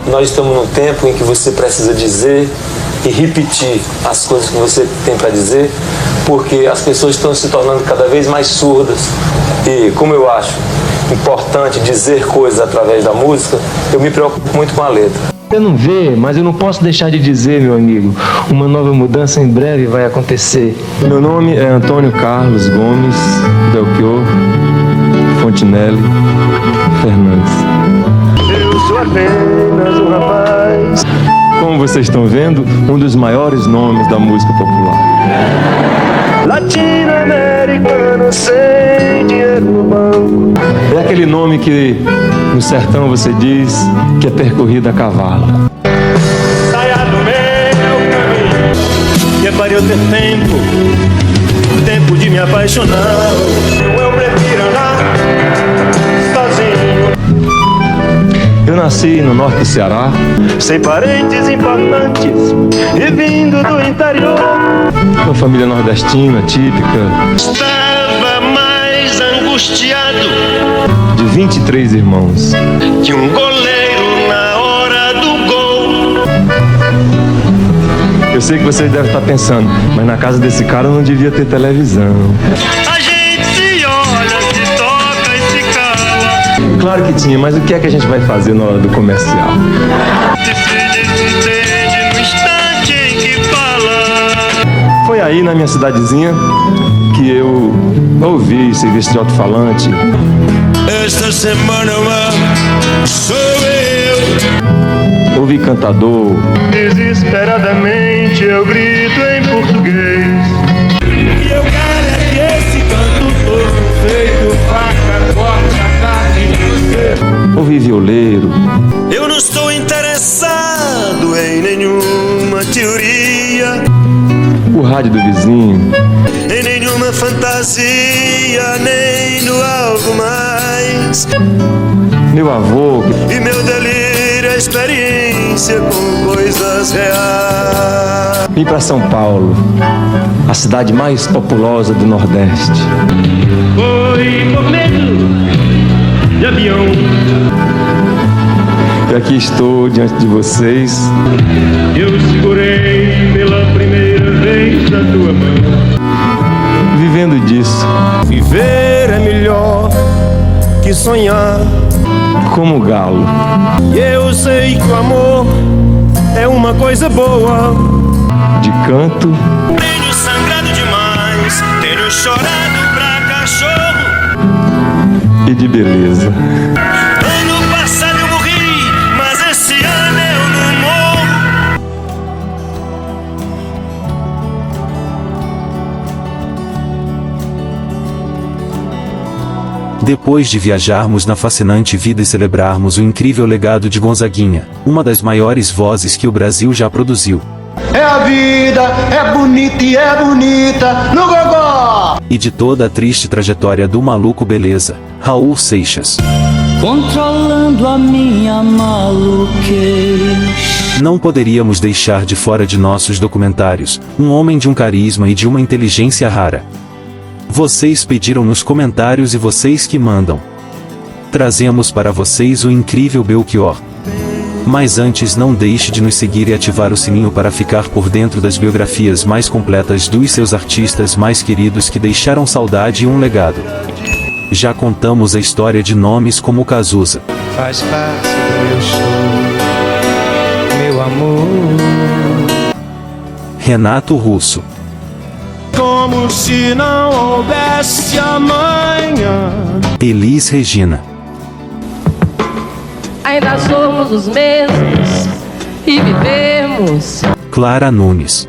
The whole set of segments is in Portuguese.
Nós estamos num tempo em que você precisa dizer e repetir as coisas que você tem para dizer, porque as pessoas estão se tornando cada vez mais surdas. E como eu acho importante dizer coisas através da música, eu me preocupo muito com a letra. Você não vê, mas eu não posso deixar de dizer, meu amigo, uma nova mudança em breve vai acontecer. Meu nome é Antônio Carlos Gomes Belchior Fontinelli Fernandes. Eu sou apenas um rapaz. Como vocês estão vendo, um dos maiores nomes da música popular. Latino-americano sem dinheiro no banco. É aquele nome que no sertão você diz que é percorrido a cavalo. Saia do meu caminho, que é para eu ter tempo de me apaixonar. Eu prefiro andar sozinho. Eu nasci no norte do Ceará, sem parentes importantes e vindo do interior. uma família nordestina típica. Estava mais angustiado De 23 irmãos. que um goleiro na hora do gol. Eu sei que você deve estar pensando, mas na casa desse cara não devia ter televisão. A gente se olha, se toca e se cala. Claro que tinha, mas o que é que a gente vai fazer na hora do comercial? Se desentende no instante em que fala. Foi aí na minha cidadezinha que eu ouvi serviço de alto-falante. Esta semana sou eu. Ouvi cantador. Desesperadamente eu grito em português. E eu quero é que esse canto todo feito faca, corta, carne. Ouvi violeiro. Eu não estou interessado em nenhuma teoria, O rádio do vizinho. em nenhuma fantasia, nem no algo mais. Meu avô. E meu delírio é experiência com coisas reais. Vim para São Paulo, a cidade mais populosa do Nordeste. Foi por medo de avião. E aqui estou diante de vocês. Eu segurei pela primeira vez a tua mão. Vivendo disso. Viver é melhor que sonhar. Como galo. E eu sei que o amor é uma coisa boa. De canto. Tenho sangrado demais, tenho chorado pra cachorro. E de beleza. Ano passado eu morri, mas esse ano eu não morro. Depois de viajarmos na fascinante vida e celebrarmos o incrível legado de Gonzaguinha, uma das maiores vozes que o Brasil já produziu, É a vida, é bonita e é bonita no gogó. e de toda a triste trajetória do maluco beleza, Raul Seixas, Controlando a minha maluquez. não poderíamos deixar de fora de nossos documentários, um homem de um carisma e de uma inteligência rara. Vocês pediram nos comentários e vocês que mandam. Trazemos para vocês o incrível Belchior. Mas antes, não deixe de nos seguir e ativar o sininho para ficar por dentro das biografias mais completas dos seus artistas mais queridos que deixaram saudade e um legado. Já contamos a história de nomes como Cazuza, Faz parte do meu show, meu amor. Renato Russo, Como se não houvesse amanhã. Elis Regina, Ainda somos os mesmos e vivemos. Clara Nunes,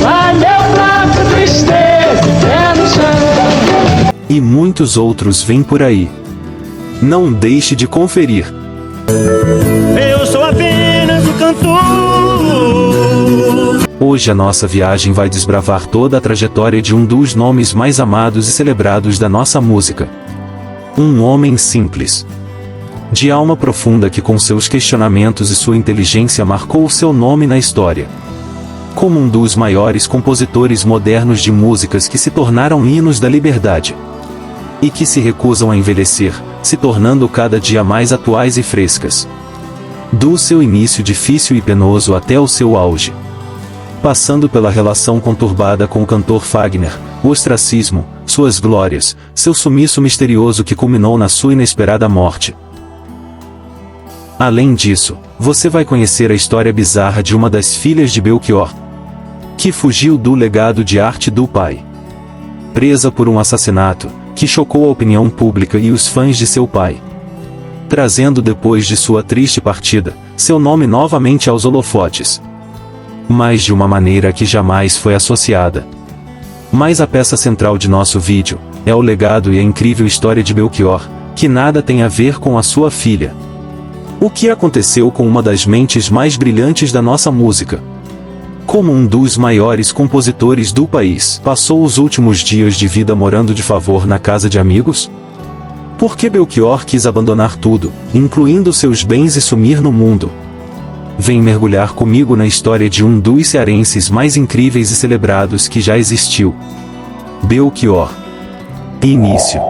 Valeu pra tristeza, pé no chão. e muitos outros vêm por aí. Não deixe de conferir. Eu sou apenas o cantor. Hoje a nossa viagem vai desbravar toda a trajetória de um dos nomes mais amados e celebrados da nossa música. Um homem simples, de alma profunda, que com seus questionamentos e sua inteligência marcou o seu nome na história. Como um dos maiores compositores modernos de músicas que se tornaram hinos da liberdade. E que se recusam a envelhecer, se tornando cada dia mais atuais e frescas. Do seu início difícil e penoso até o seu auge. Passando pela relação conturbada com o cantor Fagner, o ostracismo, suas glórias, seu sumiço misterioso que culminou na sua inesperada morte. Além disso, você vai conhecer a história bizarra de uma das filhas de Belchior, que fugiu do legado de arte do pai. Presa por um assassinato, que chocou a opinião pública e os fãs de seu pai. Trazendo depois de sua triste partida, seu nome novamente aos holofotes. Mas de uma maneira que jamais foi associada. Mas a peça central de nosso vídeo, é o legado e a incrível história de Belchior, que nada tem a ver com a sua filha. O que aconteceu com uma das mentes mais brilhantes da nossa música? Como um dos maiores compositores do país, passou os últimos dias de vida morando de favor na casa de amigos? Por que Belchior quis abandonar tudo, incluindo seus bens e sumir no mundo? Vem mergulhar comigo na história de um dos cearenses mais incríveis e celebrados que já existiu. Belchior. Início.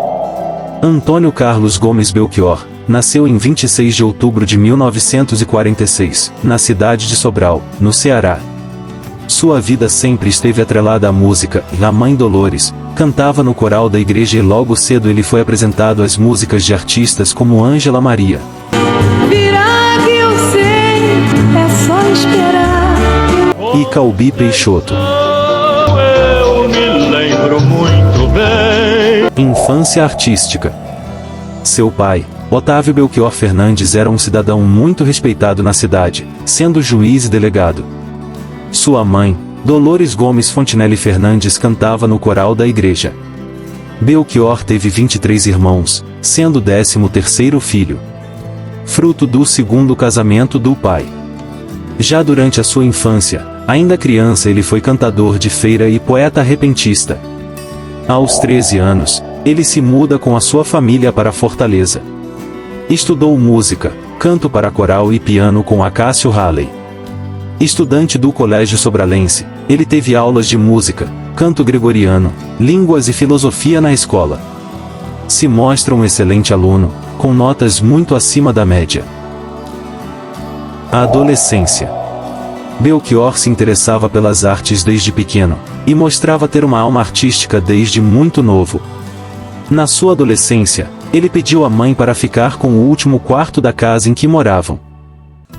Antônio Carlos Gomes Belchior nasceu em 26 de outubro de 1946, na cidade de Sobral, no Ceará. Sua vida sempre esteve atrelada à música, e a mãe Dolores cantava no coral da igreja e logo cedo ele foi apresentado às músicas de artistas como Ângela Maria. Virá que eu sei, é só esperar. E Calbi Peixoto. Eu me lembro muito bem. Infância artística. Seu pai, Otávio Belchior Fernandes, era um cidadão muito respeitado na cidade, sendo juiz e delegado. Sua mãe, Dolores Gomes Fontinelli Fernandes, cantava no coral da igreja. Belchior teve 23 irmãos, sendo o 13º filho. Fruto do segundo casamento do pai. Já durante a sua infância, ainda criança, ele foi cantador de feira e poeta repentista. Aos 13 anos, ele se muda com a sua família para Fortaleza. Estudou música, canto para coral e piano com Acácio Halley. Estudante do Colégio Sobralense, ele teve aulas de música, canto gregoriano, línguas e filosofia na escola. Se mostra um excelente aluno, com notas muito acima da média. A adolescência. Belchior se interessava pelas artes desde pequeno, e mostrava ter uma alma artística desde muito novo. Na sua adolescência, ele pediu à mãe para ficar com o último quarto da casa em que moravam.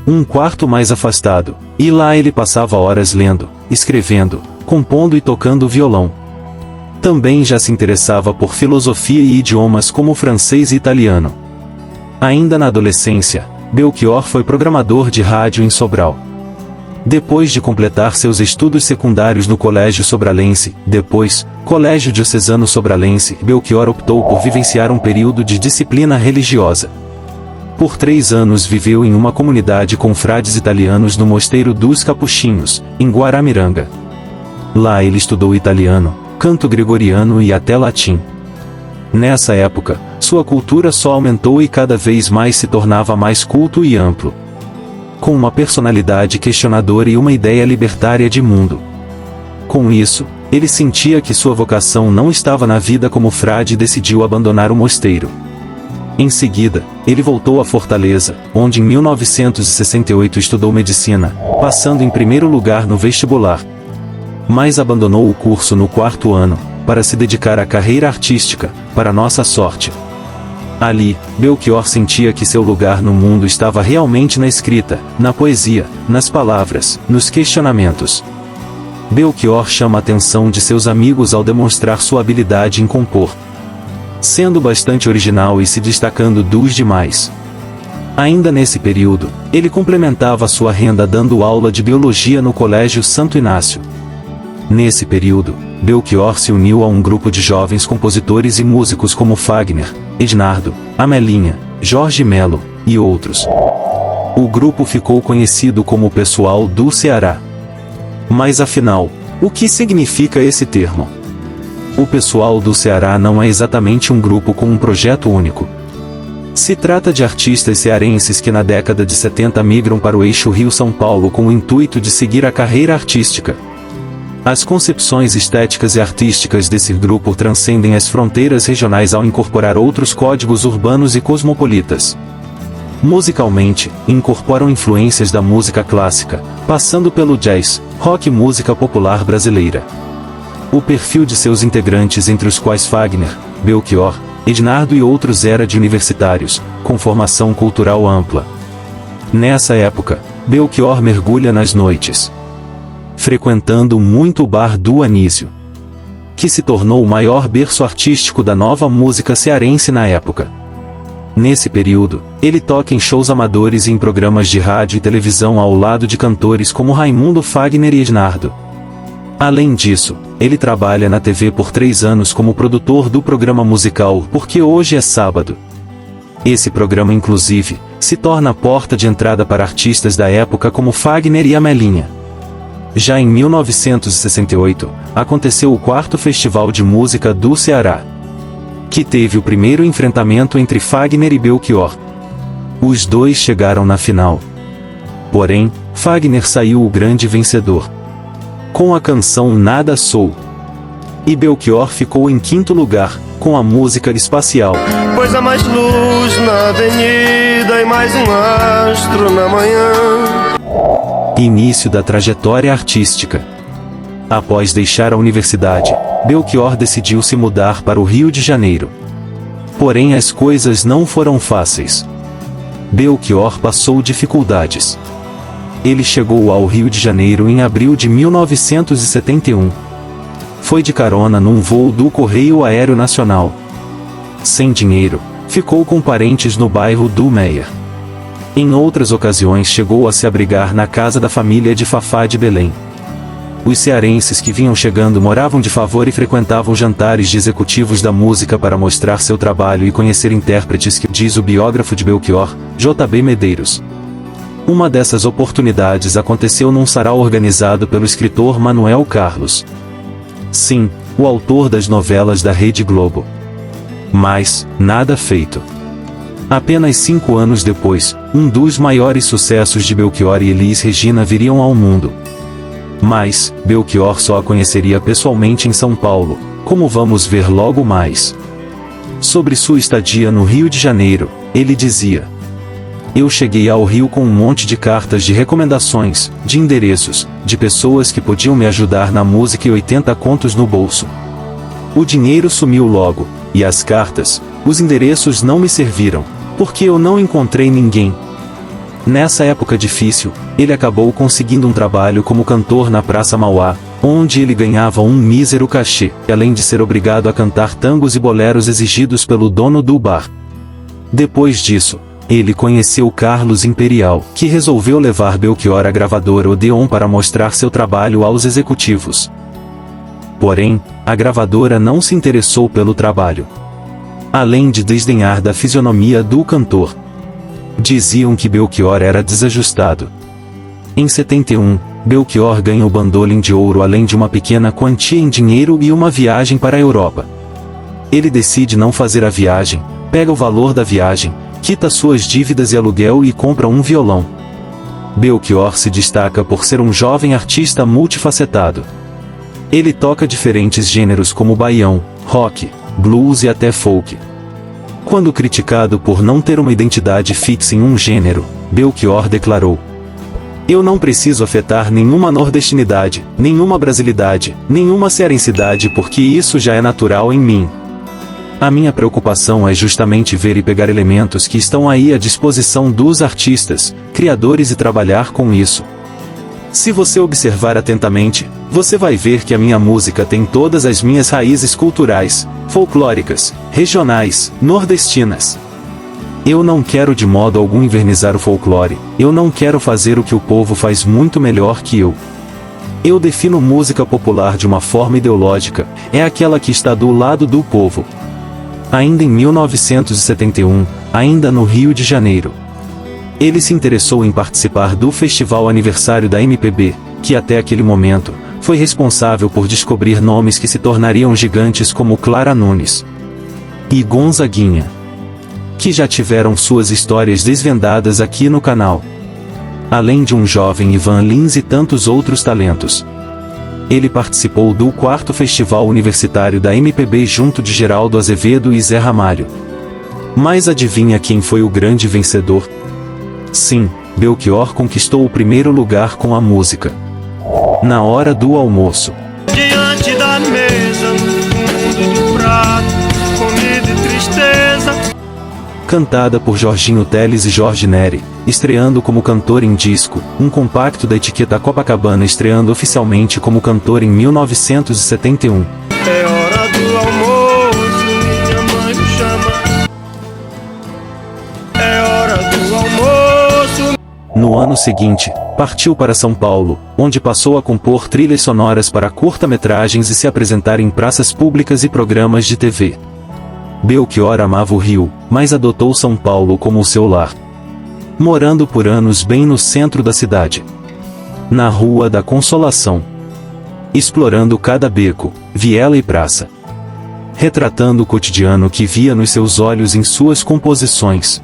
Um quarto mais afastado, e lá ele passava horas lendo, escrevendo, compondo e tocando violão. Também já se interessava por filosofia e idiomas como francês e italiano. Ainda na adolescência, Belchior foi programador de rádio em Sobral. Depois de completar seus estudos secundários no Colégio Sobralense, depois, Colégio Diocesano Sobralense, Belchior optou por vivenciar um período de disciplina religiosa. Por 3 anos viveu em uma comunidade com frades italianos no Mosteiro dos Capuchinhos, em Guaramiranga. Lá ele estudou italiano, canto gregoriano e até latim. Nessa época, sua cultura só aumentou e cada vez mais se tornava mais culto e amplo. Com uma personalidade questionadora e uma ideia libertária de mundo. Com isso, ele sentia que sua vocação não estava na vida como frade e decidiu abandonar o mosteiro. Em seguida, ele voltou a Fortaleza, onde em 1968 estudou medicina, passando em primeiro lugar no vestibular. Mas abandonou o curso no 4º ano, para se dedicar à carreira artística, para nossa sorte. Ali, Belchior sentia que seu lugar no mundo estava realmente na escrita, na poesia, nas palavras, nos questionamentos. Belchior chama a atenção de seus amigos ao demonstrar sua habilidade em compor. Sendo bastante original e se destacando dos demais. Ainda nesse período, ele complementava sua renda dando aula de biologia no Colégio Santo Inácio. Nesse período, Belchior se uniu a um grupo de jovens compositores e músicos como Fagner, Ednardo, Amelinha, Jorge Melo, e outros. O grupo ficou conhecido como o Pessoal do Ceará. Mas afinal, o que significa esse termo? O Pessoal do Ceará não é exatamente um grupo com um projeto único. Se trata de artistas cearenses que na década de 70 migram para o eixo Rio-São Paulo com o intuito de seguir a carreira artística. As concepções estéticas e artísticas desse grupo transcendem as fronteiras regionais ao incorporar outros códigos urbanos e cosmopolitas. Musicalmente, incorporam influências da música clássica, passando pelo jazz, rock e música popular brasileira. O perfil de seus integrantes, entre os quais Fagner, Belchior, Ednardo e outros, era de universitários, com formação cultural ampla. Nessa época, Belchior mergulha nas noites, frequentando muito o bar do Anísio, que se tornou o maior berço artístico da nova música cearense na época. Nesse período, ele toca em shows amadores e em programas de rádio e televisão ao lado de cantores como Raimundo Fagner e Ednardo. Além disso, ele trabalha na TV por 3 anos como produtor do programa musical Porque Hoje é Sábado. Esse programa, inclusive, se torna a porta de entrada para artistas da época como Fagner e Amelinha. Já em 1968, aconteceu o 4º Festival de Música do Ceará, que teve o primeiro enfrentamento entre Fagner e Belchior. Os dois chegaram na final. Porém, Fagner saiu o grande vencedor, com a canção Nada Sou. E Belchior ficou em 5º lugar, com a música Espacial. Pois há mais luz na avenida e mais um astro na manhã. Início da trajetória artística. Após deixar a universidade, Belchior decidiu se mudar para o Rio de Janeiro. Porém, as coisas não foram fáceis. Belchior passou dificuldades. Ele chegou ao Rio de Janeiro em abril de 1971. Foi de carona num voo do Correio Aéreo Nacional. Sem dinheiro, ficou com parentes no bairro do Meier. Em outras ocasiões chegou a se abrigar na casa da família de Fafá de Belém. Os cearenses que vinham chegando moravam de favor e frequentavam jantares de executivos da música para mostrar seu trabalho e conhecer intérpretes que, diz o biógrafo de Belchior, J.B. Medeiros. Uma dessas oportunidades aconteceu num sarau organizado pelo escritor Manuel Carlos. Sim, o autor das novelas da Rede Globo. Mas, nada feito. Apenas 5 anos depois, um dos maiores sucessos de Belchior e Elis Regina viriam ao mundo. Mas, Belchior só a conheceria pessoalmente em São Paulo, como vamos ver logo mais. Sobre sua estadia no Rio de Janeiro, ele dizia: "Eu cheguei ao Rio com um monte de cartas de recomendações, de endereços, de pessoas que podiam me ajudar na música e 80 contos no bolso. O dinheiro sumiu logo, e as cartas, os endereços não me serviram, porque eu não encontrei ninguém." Nessa época difícil, ele acabou conseguindo um trabalho como cantor na Praça Mauá, onde ele ganhava um mísero cachê, além de ser obrigado a cantar tangos e boleros exigidos pelo dono do bar. Depois disso, ele conheceu Carlos Imperial, que resolveu levar Belchior à gravadora Odeon para mostrar seu trabalho aos executivos. Porém, a gravadora não se interessou pelo trabalho, além de desdenhar da fisionomia do cantor. Diziam que Belchior era desajustado. Em 71, Belchior ganha o bandolim de ouro além de uma pequena quantia em dinheiro e uma viagem para a Europa. Ele decide não fazer a viagem, pega o valor da viagem, quita suas dívidas e aluguel e compra um violão. Belchior se destaca por ser um jovem artista multifacetado. Ele toca diferentes gêneros como baião, rock, blues e até folk. Quando criticado por não ter uma identidade fixa em um gênero, Belchior declarou: "Eu não preciso afetar nenhuma nordestinidade, nenhuma brasilidade, nenhuma cearensidade porque isso já é natural em mim. A minha preocupação é justamente ver e pegar elementos que estão aí à disposição dos artistas, criadores e trabalhar com isso. Se você observar atentamente, você vai ver que a minha música tem todas as minhas raízes culturais, folclóricas, regionais, nordestinas. Eu não quero de modo algum invernizar o folclore, eu não quero fazer o que o povo faz muito melhor que eu. Eu defino música popular de uma forma ideológica, é aquela que está do lado do povo." Ainda em 1971, ainda no Rio de Janeiro, ele se interessou em participar do Festival Aniversário da MPB, que até aquele momento, foi responsável por descobrir nomes que se tornariam gigantes como Clara Nunes e Gonzaguinha, que já tiveram suas histórias desvendadas aqui no canal. Além de um jovem Ivan Lins e tantos outros talentos. Ele participou do 4º Festival Universitário da MPB junto de Geraldo Azevedo e Zé Ramalho. Mas adivinha quem foi o grande vencedor? Sim, Belchior conquistou o primeiro lugar com a música Na Hora do Almoço. Diante da mesa, no fundo do prato, comida e tristeza. Cantada por Jorginho Teles e Jorge Neri, estreando como cantor em disco, um compacto da etiqueta Copacabana estreando oficialmente como cantor em 1971. É hora do almoço, minha mãe me chama. É hora do almoço. No ano seguinte, partiu para São Paulo, onde passou a compor trilhas sonoras para curta-metragens e se apresentar em praças públicas e programas de TV. Belchior amava o Rio, mas adotou São Paulo como o seu lar. Morando por anos bem no centro da cidade, na Rua da Consolação, explorando cada beco, viela e praça, retratando o cotidiano que via nos seus olhos em suas composições.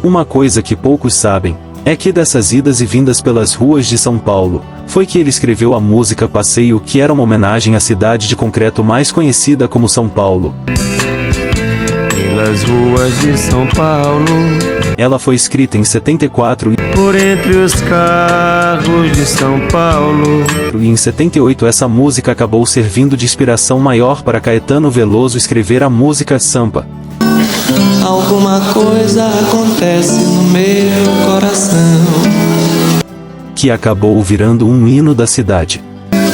Uma coisa que poucos sabem, é que dessas idas e vindas pelas ruas de São Paulo, foi que ele escreveu a música Passeio, que era uma homenagem à cidade de concreto mais conhecida como São Paulo. Pelas ruas de São Paulo, Ela foi escrita em 74 por entre os carros de São Paulo. e em 78 essa música acabou servindo de inspiração maior para Caetano Veloso escrever a música Sampa, Alguma coisa acontece no meu coração, que acabou virando um hino da cidade.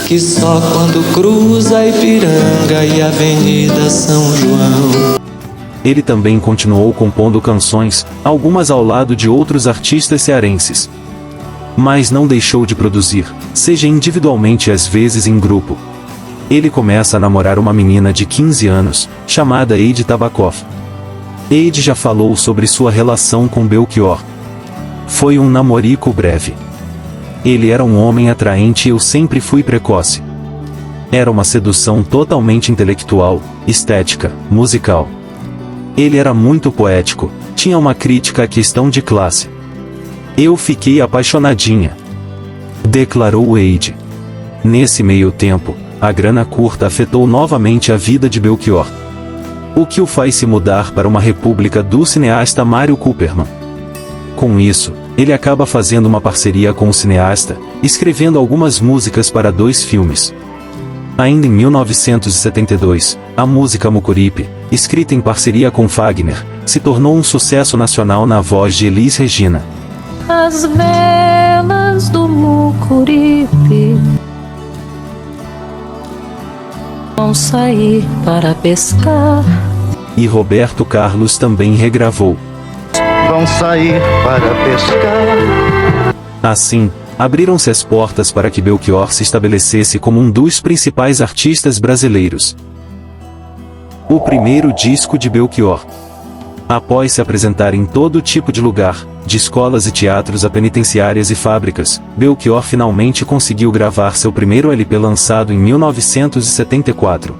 que só quando cruza Ipiranga e Avenida São João. Ele também continuou compondo canções, algumas ao lado de outros artistas cearenses. Mas não deixou de produzir, seja individualmente às vezes em grupo. Ele começa a namorar uma menina de 15 anos, chamada Eide Tabakoff. Eide já falou sobre sua relação com Belchior. Foi um namorico breve. Ele era um homem atraente e eu sempre fui precoce. Era uma sedução totalmente intelectual, estética, musical. Ele era muito poético, tinha uma crítica à questão de classe. Eu fiquei apaixonadinha, declarou Eide. Nesse meio tempo, a grana curta afetou novamente a vida de Belchior, o que o faz se mudar para uma república do cineasta Mário Cooperman. Com isso, ele acaba fazendo uma parceria com o cineasta, escrevendo algumas músicas para 2 filmes. Ainda em 1972, a música Mucuripe, escrita em parceria com Fagner, se tornou um sucesso nacional na voz de Elis Regina. As velas do Mucuripe vão sair para pescar. E Roberto Carlos também regravou. Vão sair para pescar. Assim, abriram-se as portas para que Belchior se estabelecesse como um dos principais artistas brasileiros. O primeiro disco de Belchior. Após se apresentar em todo tipo de lugar, de escolas e teatros a penitenciárias e fábricas, Belchior finalmente conseguiu gravar seu primeiro LP lançado em 1974.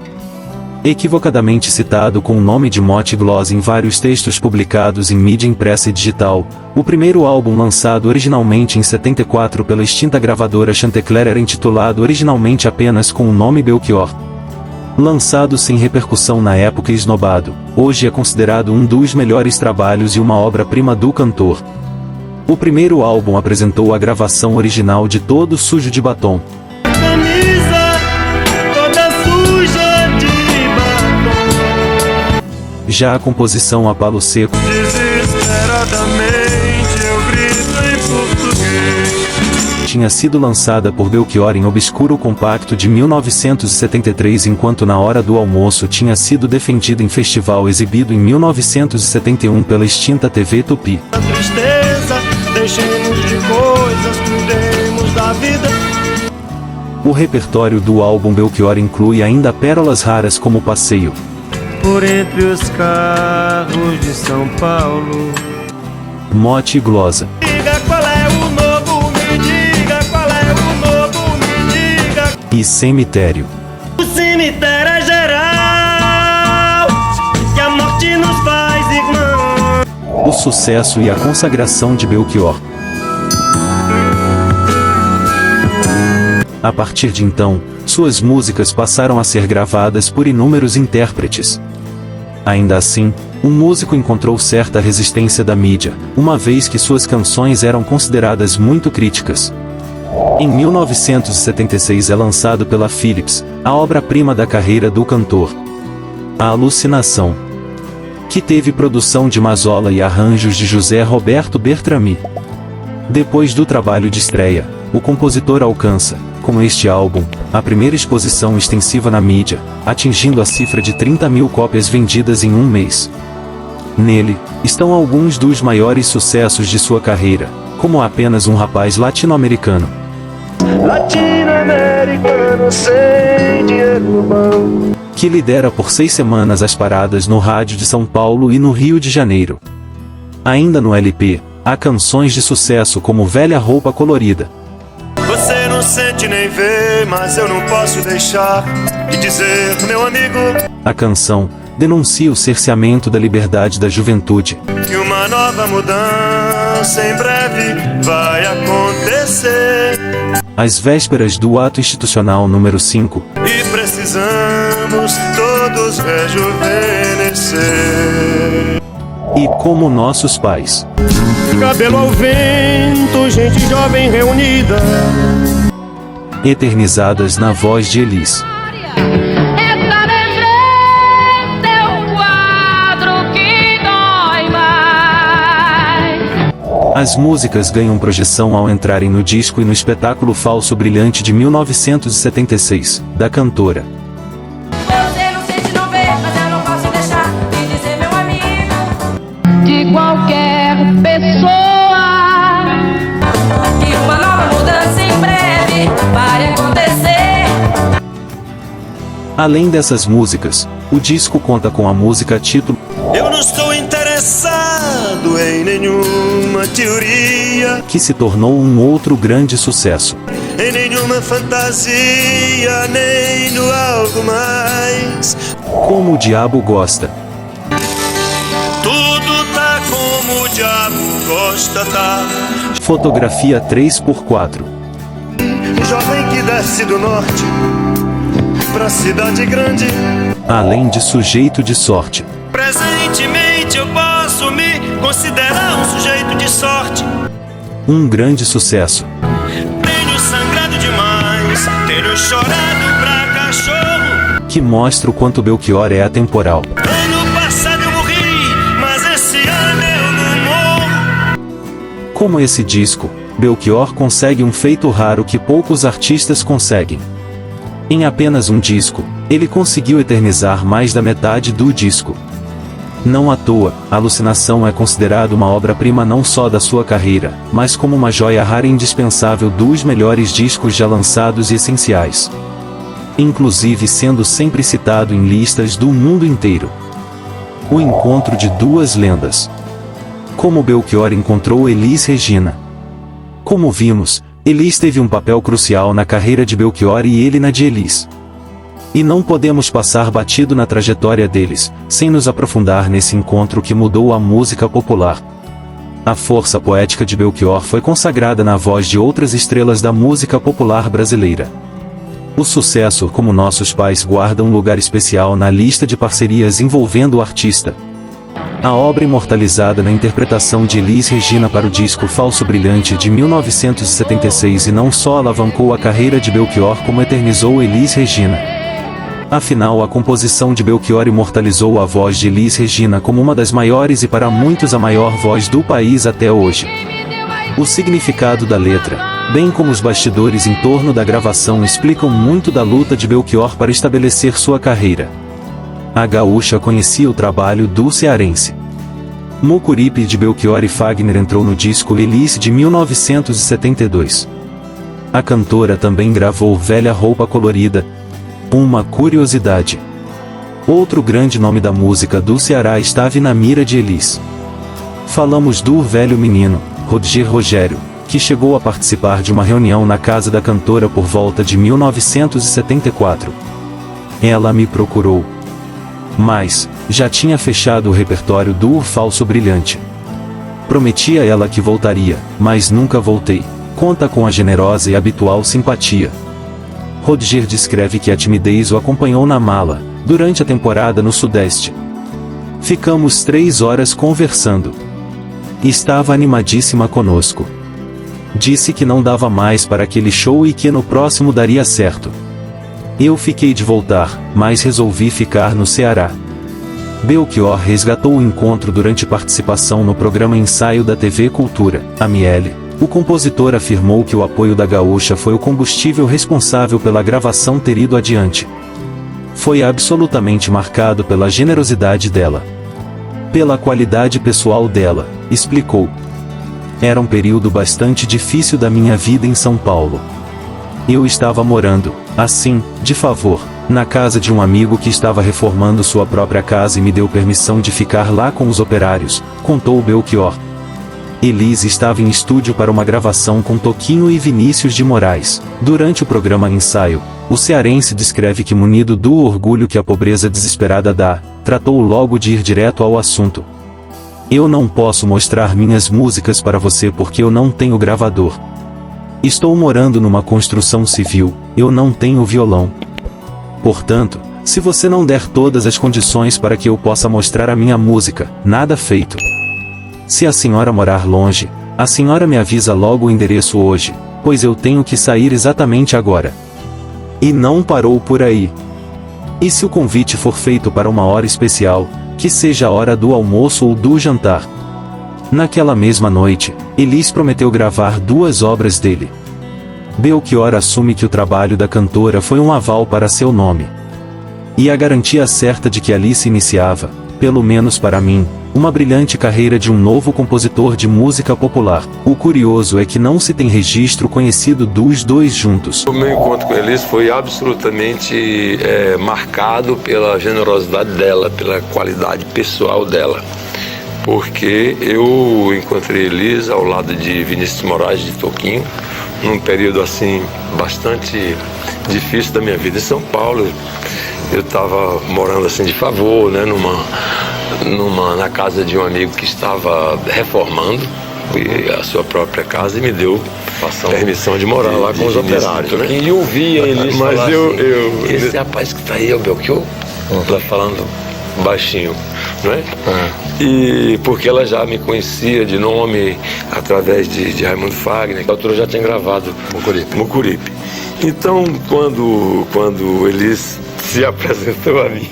Equivocadamente citado com o nome de Mote Gloss em vários textos publicados em mídia impressa e digital, o primeiro álbum lançado originalmente em 74 pela extinta gravadora Chantecler era intitulado originalmente apenas com o nome Belchior. Lançado sem repercussão na época e esnobado, hoje é considerado um dos melhores trabalhos e uma obra-prima do cantor. O primeiro álbum apresentou a gravação original de Todo Sujo de Batom. Camisa toda suja de batom. Já a composição a palo seco, Desesperadamente eu grito em português. tinha sido lançada por Belchior em Obscuro Compacto de 1973, enquanto Na Hora do Almoço tinha sido defendida em festival exibido em 1971 pela extinta TV Tupi. A tristeza, deixemos de coisas, cuidemos da vida. O repertório do álbum Belchior inclui ainda pérolas raras como Passeio, Por entre os carros de São Paulo, Mote e Glosa, Diga qual é o novo, me diga qual é o novo, me diga. e Cemitério. O cemitério é geral, que a morte nos faz irmão. O sucesso e a consagração de Belchior. A partir de então, suas músicas passaram a ser gravadas por inúmeros intérpretes. Ainda assim, o músico encontrou certa resistência da mídia, uma vez que suas canções eram consideradas muito críticas. Em 1976 é lançado pela Philips, a obra-prima da carreira do cantor, A Alucinação, que teve produção de Mazzola e arranjos de José Roberto Bertrami. Depois do trabalho de estreia, o compositor alcança, com este álbum, a primeira exposição extensiva na mídia, atingindo a cifra de 30 mil cópias vendidas em um mês. Nele, estão alguns dos maiores sucessos de sua carreira, como Apenas um Rapaz Latino-Americano, sem dinheiro no banco, que lidera por 6 semanas as paradas no rádio de São Paulo e no Rio de Janeiro. Ainda no LP, há canções de sucesso como Velha Roupa Colorida. Você não sente nem vê, mas eu não posso deixar de dizer, meu amigo, A canção denuncia o cerceamento da liberdade da juventude, que uma nova mudança em breve vai acontecer. às vésperas do ato institucional número 5, E precisamos todos rejuvenescer. e Como Nossos Pais, Cabelo ao vento, gente jovem reunida, eternizadas na voz de Elis. Essa lembrança é um quadro que dói mais. As músicas ganham projeção ao entrarem no disco e no espetáculo Falso Brilhante de 1976, da cantora. Você não sente, não vê, mas eu não posso deixar de dizer, meu amigo, De qualquer pessoa. que uma nova mudança em breve vai acontecer. Além dessas músicas, o disco conta com a música título, eu não estou interessado em nenhuma teoria, que se tornou um outro grande sucesso. em nenhuma fantasia, nem no algo mais. Como o Diabo Gosta, Tudo tá como o diabo gosta, tá? fotografia 3x4, Um jovem que desce do norte pra cidade grande. além de Sujeito de Sorte, Presentemente eu posso me considerar um sujeito de sorte. um grande sucesso. Tenho sangrado demais, tenho chorado pra cachorro. Que mostra o quanto Belchior é atemporal. Ano passado eu morri, mas esse ano eu não morro. Como esse disco, Belchior consegue um feito raro que poucos artistas conseguem. Em apenas um disco, ele conseguiu eternizar mais da metade do disco. Não à toa, Alucinação é considerado uma obra-prima não só da sua carreira, mas como uma joia rara e indispensável dos melhores discos já lançados e essenciais. Inclusive sendo sempre citado em listas do mundo inteiro. O encontro de duas lendas. Como Belchior encontrou Elis Regina. Como vimos, Elis teve um papel crucial na carreira de Belchior e ele na de Elis. E não podemos passar batido na trajetória deles, sem nos aprofundar nesse encontro que mudou a música popular. A força poética de Belchior foi consagrada na voz de outras estrelas da música popular brasileira. O sucesso Como Nossos Pais guarda um lugar especial na lista de parcerias envolvendo o artista. A obra imortalizada na interpretação de Elis Regina para o disco Falso Brilhante de 1976 e não só alavancou a carreira de Belchior como eternizou Elis Regina. Afinal, a composição de Belchior imortalizou a voz de Elis Regina como uma das maiores e para muitos a maior voz do país até hoje. O significado da letra, bem como os bastidores em torno da gravação explicam muito da luta de Belchior para estabelecer sua carreira. A gaúcha conhecia o trabalho do cearense. Mucuripe de Belchior e Fagner entrou no disco Elis de 1972. A cantora também gravou Velha Roupa Colorida. Uma curiosidade. Outro grande nome da música do Ceará estava na mira de Elis. Falamos do velho menino, Rodir Rogério, que chegou a participar de uma reunião na casa da cantora por volta de 1974. Ela me procurou. Mas, já tinha fechado o repertório do Falso Brilhante. Prometi a ela que voltaria, mas nunca voltei. Conta com a generosa e habitual simpatia. Rodir descreve que a timidez o acompanhou na mala, durante a temporada no Sudeste. Ficamos 3 horas conversando. Estava animadíssima conosco. Disse que não dava mais para aquele show e que no próximo daria certo. Eu fiquei de voltar, mas resolvi ficar no Ceará. Belchior resgatou o encontro durante participação no programa Ensaio da TV Cultura, AML. O compositor afirmou que o apoio da gaúcha foi o combustível responsável pela gravação ter ido adiante. Foi absolutamente marcado pela generosidade dela. Pela qualidade pessoal dela, explicou. Era um período bastante difícil da minha vida em São Paulo. Eu estava morando, assim, de favor, na casa de um amigo que estava reformando sua própria casa e me deu permissão de ficar lá com os operários, contou Belchior. Elis estava em estúdio para uma gravação com Toquinho e Vinícius de Moraes. Durante o programa Ensaio, o cearense descreve que, munido do orgulho que a pobreza desesperada dá, tratou logo de ir direto ao assunto. Eu não posso mostrar minhas músicas para você porque eu não tenho gravador. Estou morando numa construção civil, eu não tenho violão. Portanto, se você não der todas as condições para que eu possa mostrar a minha música, nada feito. Se a senhora morar longe, a senhora me avisa logo o endereço hoje, pois eu tenho que sair exatamente agora. E não parou por aí. E se o convite for feito para uma hora especial, que seja a hora do almoço ou do jantar? Naquela mesma noite, Elis prometeu gravar 2 obras dele. Belchior assume que o trabalho da cantora foi um aval para seu nome. E a garantia certa de que ali se iniciava, pelo menos para mim, uma brilhante carreira de um novo compositor de música popular. O curioso é que não se tem registro conhecido dos dois juntos. O meu encontro com Elis foi absolutamente marcado pela generosidade dela, pela qualidade pessoal dela. Porque eu encontrei Elis ao lado de Vinícius de Moraes, de Toquinho, num período assim bastante difícil da minha vida em São Paulo. Eu estava morando assim de favor, né, na casa de um amigo que estava reformando a sua própria casa e me deu permissão de morar lá com os operários, né? E eu via eles mas esse rapaz que está aí é o Belchior, tá falando baixinho, não é? E porque ela já me conhecia de nome através de Raimundo Fagner, que a autora já tinha gravado Mucuripe. Então, quando Elis se apresentou a mim,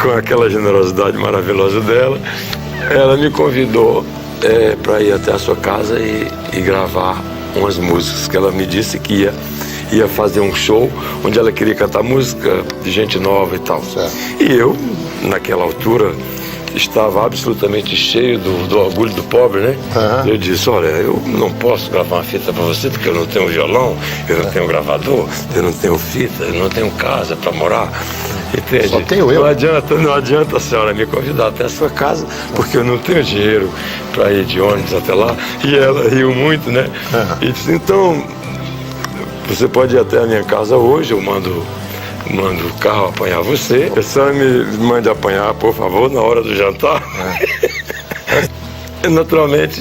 com aquela generosidade maravilhosa dela, ela me convidou para ir até a sua casa e gravar umas músicas, que ela me disse que ia fazer um show onde ela queria cantar música de gente nova e tal. Certo. E eu, naquela altura, estava absolutamente cheio do orgulho do pobre, né? Eu disse, olha, eu não posso gravar uma fita para você porque eu não tenho violão, eu não tenho gravador, eu não tenho fita, eu não tenho casa para morar. Entende? Só tenho eu. Não adianta a senhora me convidar até a sua casa, porque eu não tenho dinheiro para ir de ônibus até lá. E ela riu muito, né? E disse, então, você pode ir até a minha casa hoje, eu mando o carro apanhar você. A senhora me mande apanhar, por favor, na hora do jantar. Naturalmente,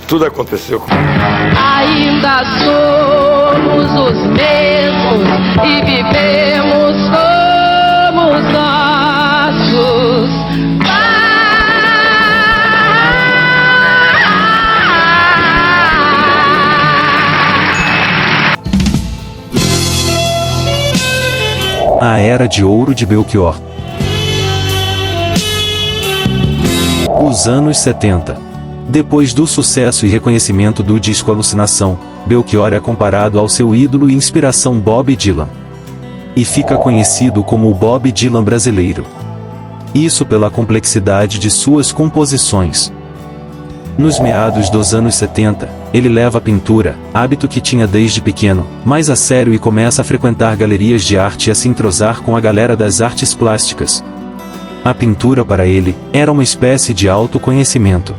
tudo aconteceu. Ainda somos os mesmos e vivemos como os nossos A Era de Ouro de Belchior. Os anos 70. Depois do sucesso e reconhecimento do disco Alucinação, Belchior é comparado ao seu ídolo e inspiração Bob Dylan. E fica conhecido como o Bob Dylan brasileiro. Isso pela complexidade de suas composições. Nos meados dos anos 70, ele leva a pintura, hábito que tinha desde pequeno, mais a sério e começa a frequentar galerias de arte e a se entrosar com a galera das artes plásticas. A pintura para ele era uma espécie de autoconhecimento.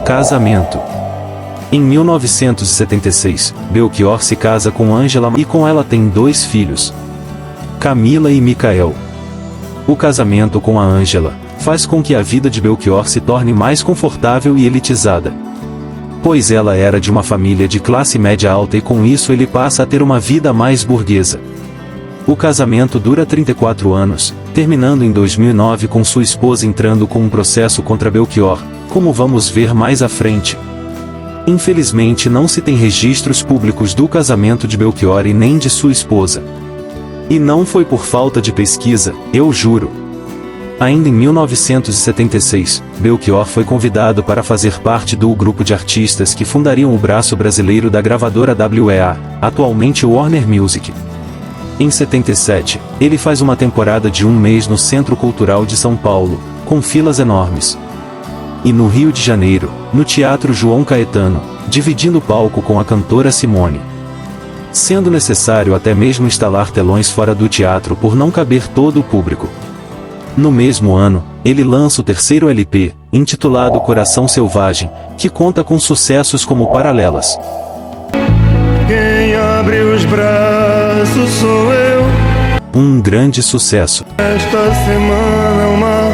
Casamento. Em 1976, Belchior se casa com Ângela e com ela tem 2 filhos, Camila e Micael. O casamento com a Ângela faz com que a vida de Belchior se torne mais confortável e elitizada, pois ela era de uma família de classe média alta e com isso ele passa a ter uma vida mais burguesa. O casamento dura 34 anos, terminando em 2009 com sua esposa entrando com um processo contra Belchior, como vamos ver mais à frente. Infelizmente não se tem registros públicos do casamento de Belchior e nem de sua esposa. E não foi por falta de pesquisa, eu juro. Ainda em 1976, Belchior foi convidado para fazer parte do grupo de artistas que fundariam o braço brasileiro da gravadora WEA, atualmente Warner Music. Em 77, ele faz uma temporada de 1 mês no Centro Cultural de São Paulo, com filas enormes. E no Rio de Janeiro, no Teatro João Caetano, dividindo o palco com a cantora Simone. Sendo necessário até mesmo instalar telões fora do teatro por não caber todo o público. No mesmo ano, ele lança o 3º LP, intitulado Coração Selvagem, que conta com sucessos como Paralelas. Quem abre os braços sou eu. Um grande sucesso. Esta semana o mar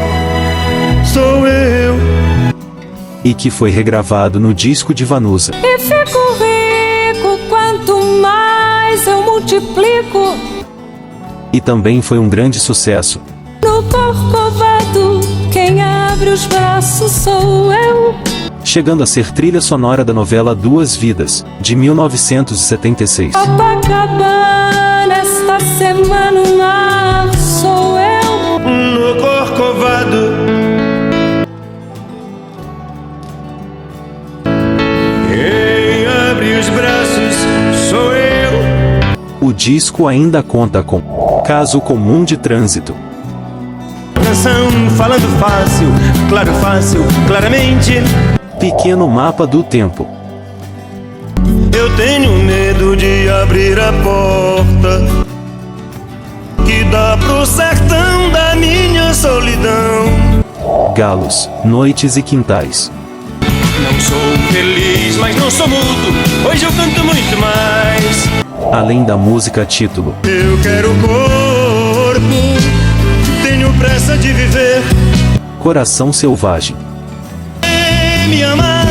sou eu. E que foi regravado no disco de Vanusa. E fico rico quanto mais eu multiplico. E também foi um grande sucesso. No Corcovado, quem abre os braços sou eu. Chegando a ser trilha sonora da novela 2 Vidas, de 1976. Copacabana, esta semana o mar sou eu. No Corcovado. Quem abre os braços sou eu. O disco ainda conta com Caso Comum de Trânsito. Canção falando fácil, claro, fácil, claramente. Pequeno Mapa do Tempo. Eu tenho medo de abrir a porta que dá pro sertão da minha solidão. Galos, Noites e Quintais. Não sou feliz, mas não sou mudo. Hoje eu canto muito mais. Além da música título. Eu quero corpo, tenho pressa de viver. Coração Selvagem. Me amar,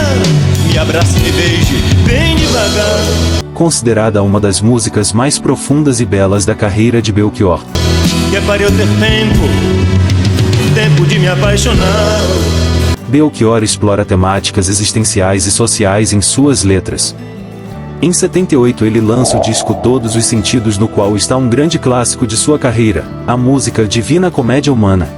me abrace e me beije bem devagar. Considerada uma das músicas mais profundas e belas da carreira de Belchior. Que é para eu ter tempo de me apaixonar. Belchior explora temáticas existenciais e sociais em suas letras. Em 78 ele lança o disco Todos os Sentidos, no qual está um grande clássico de sua carreira, a música Divina Comédia Humana.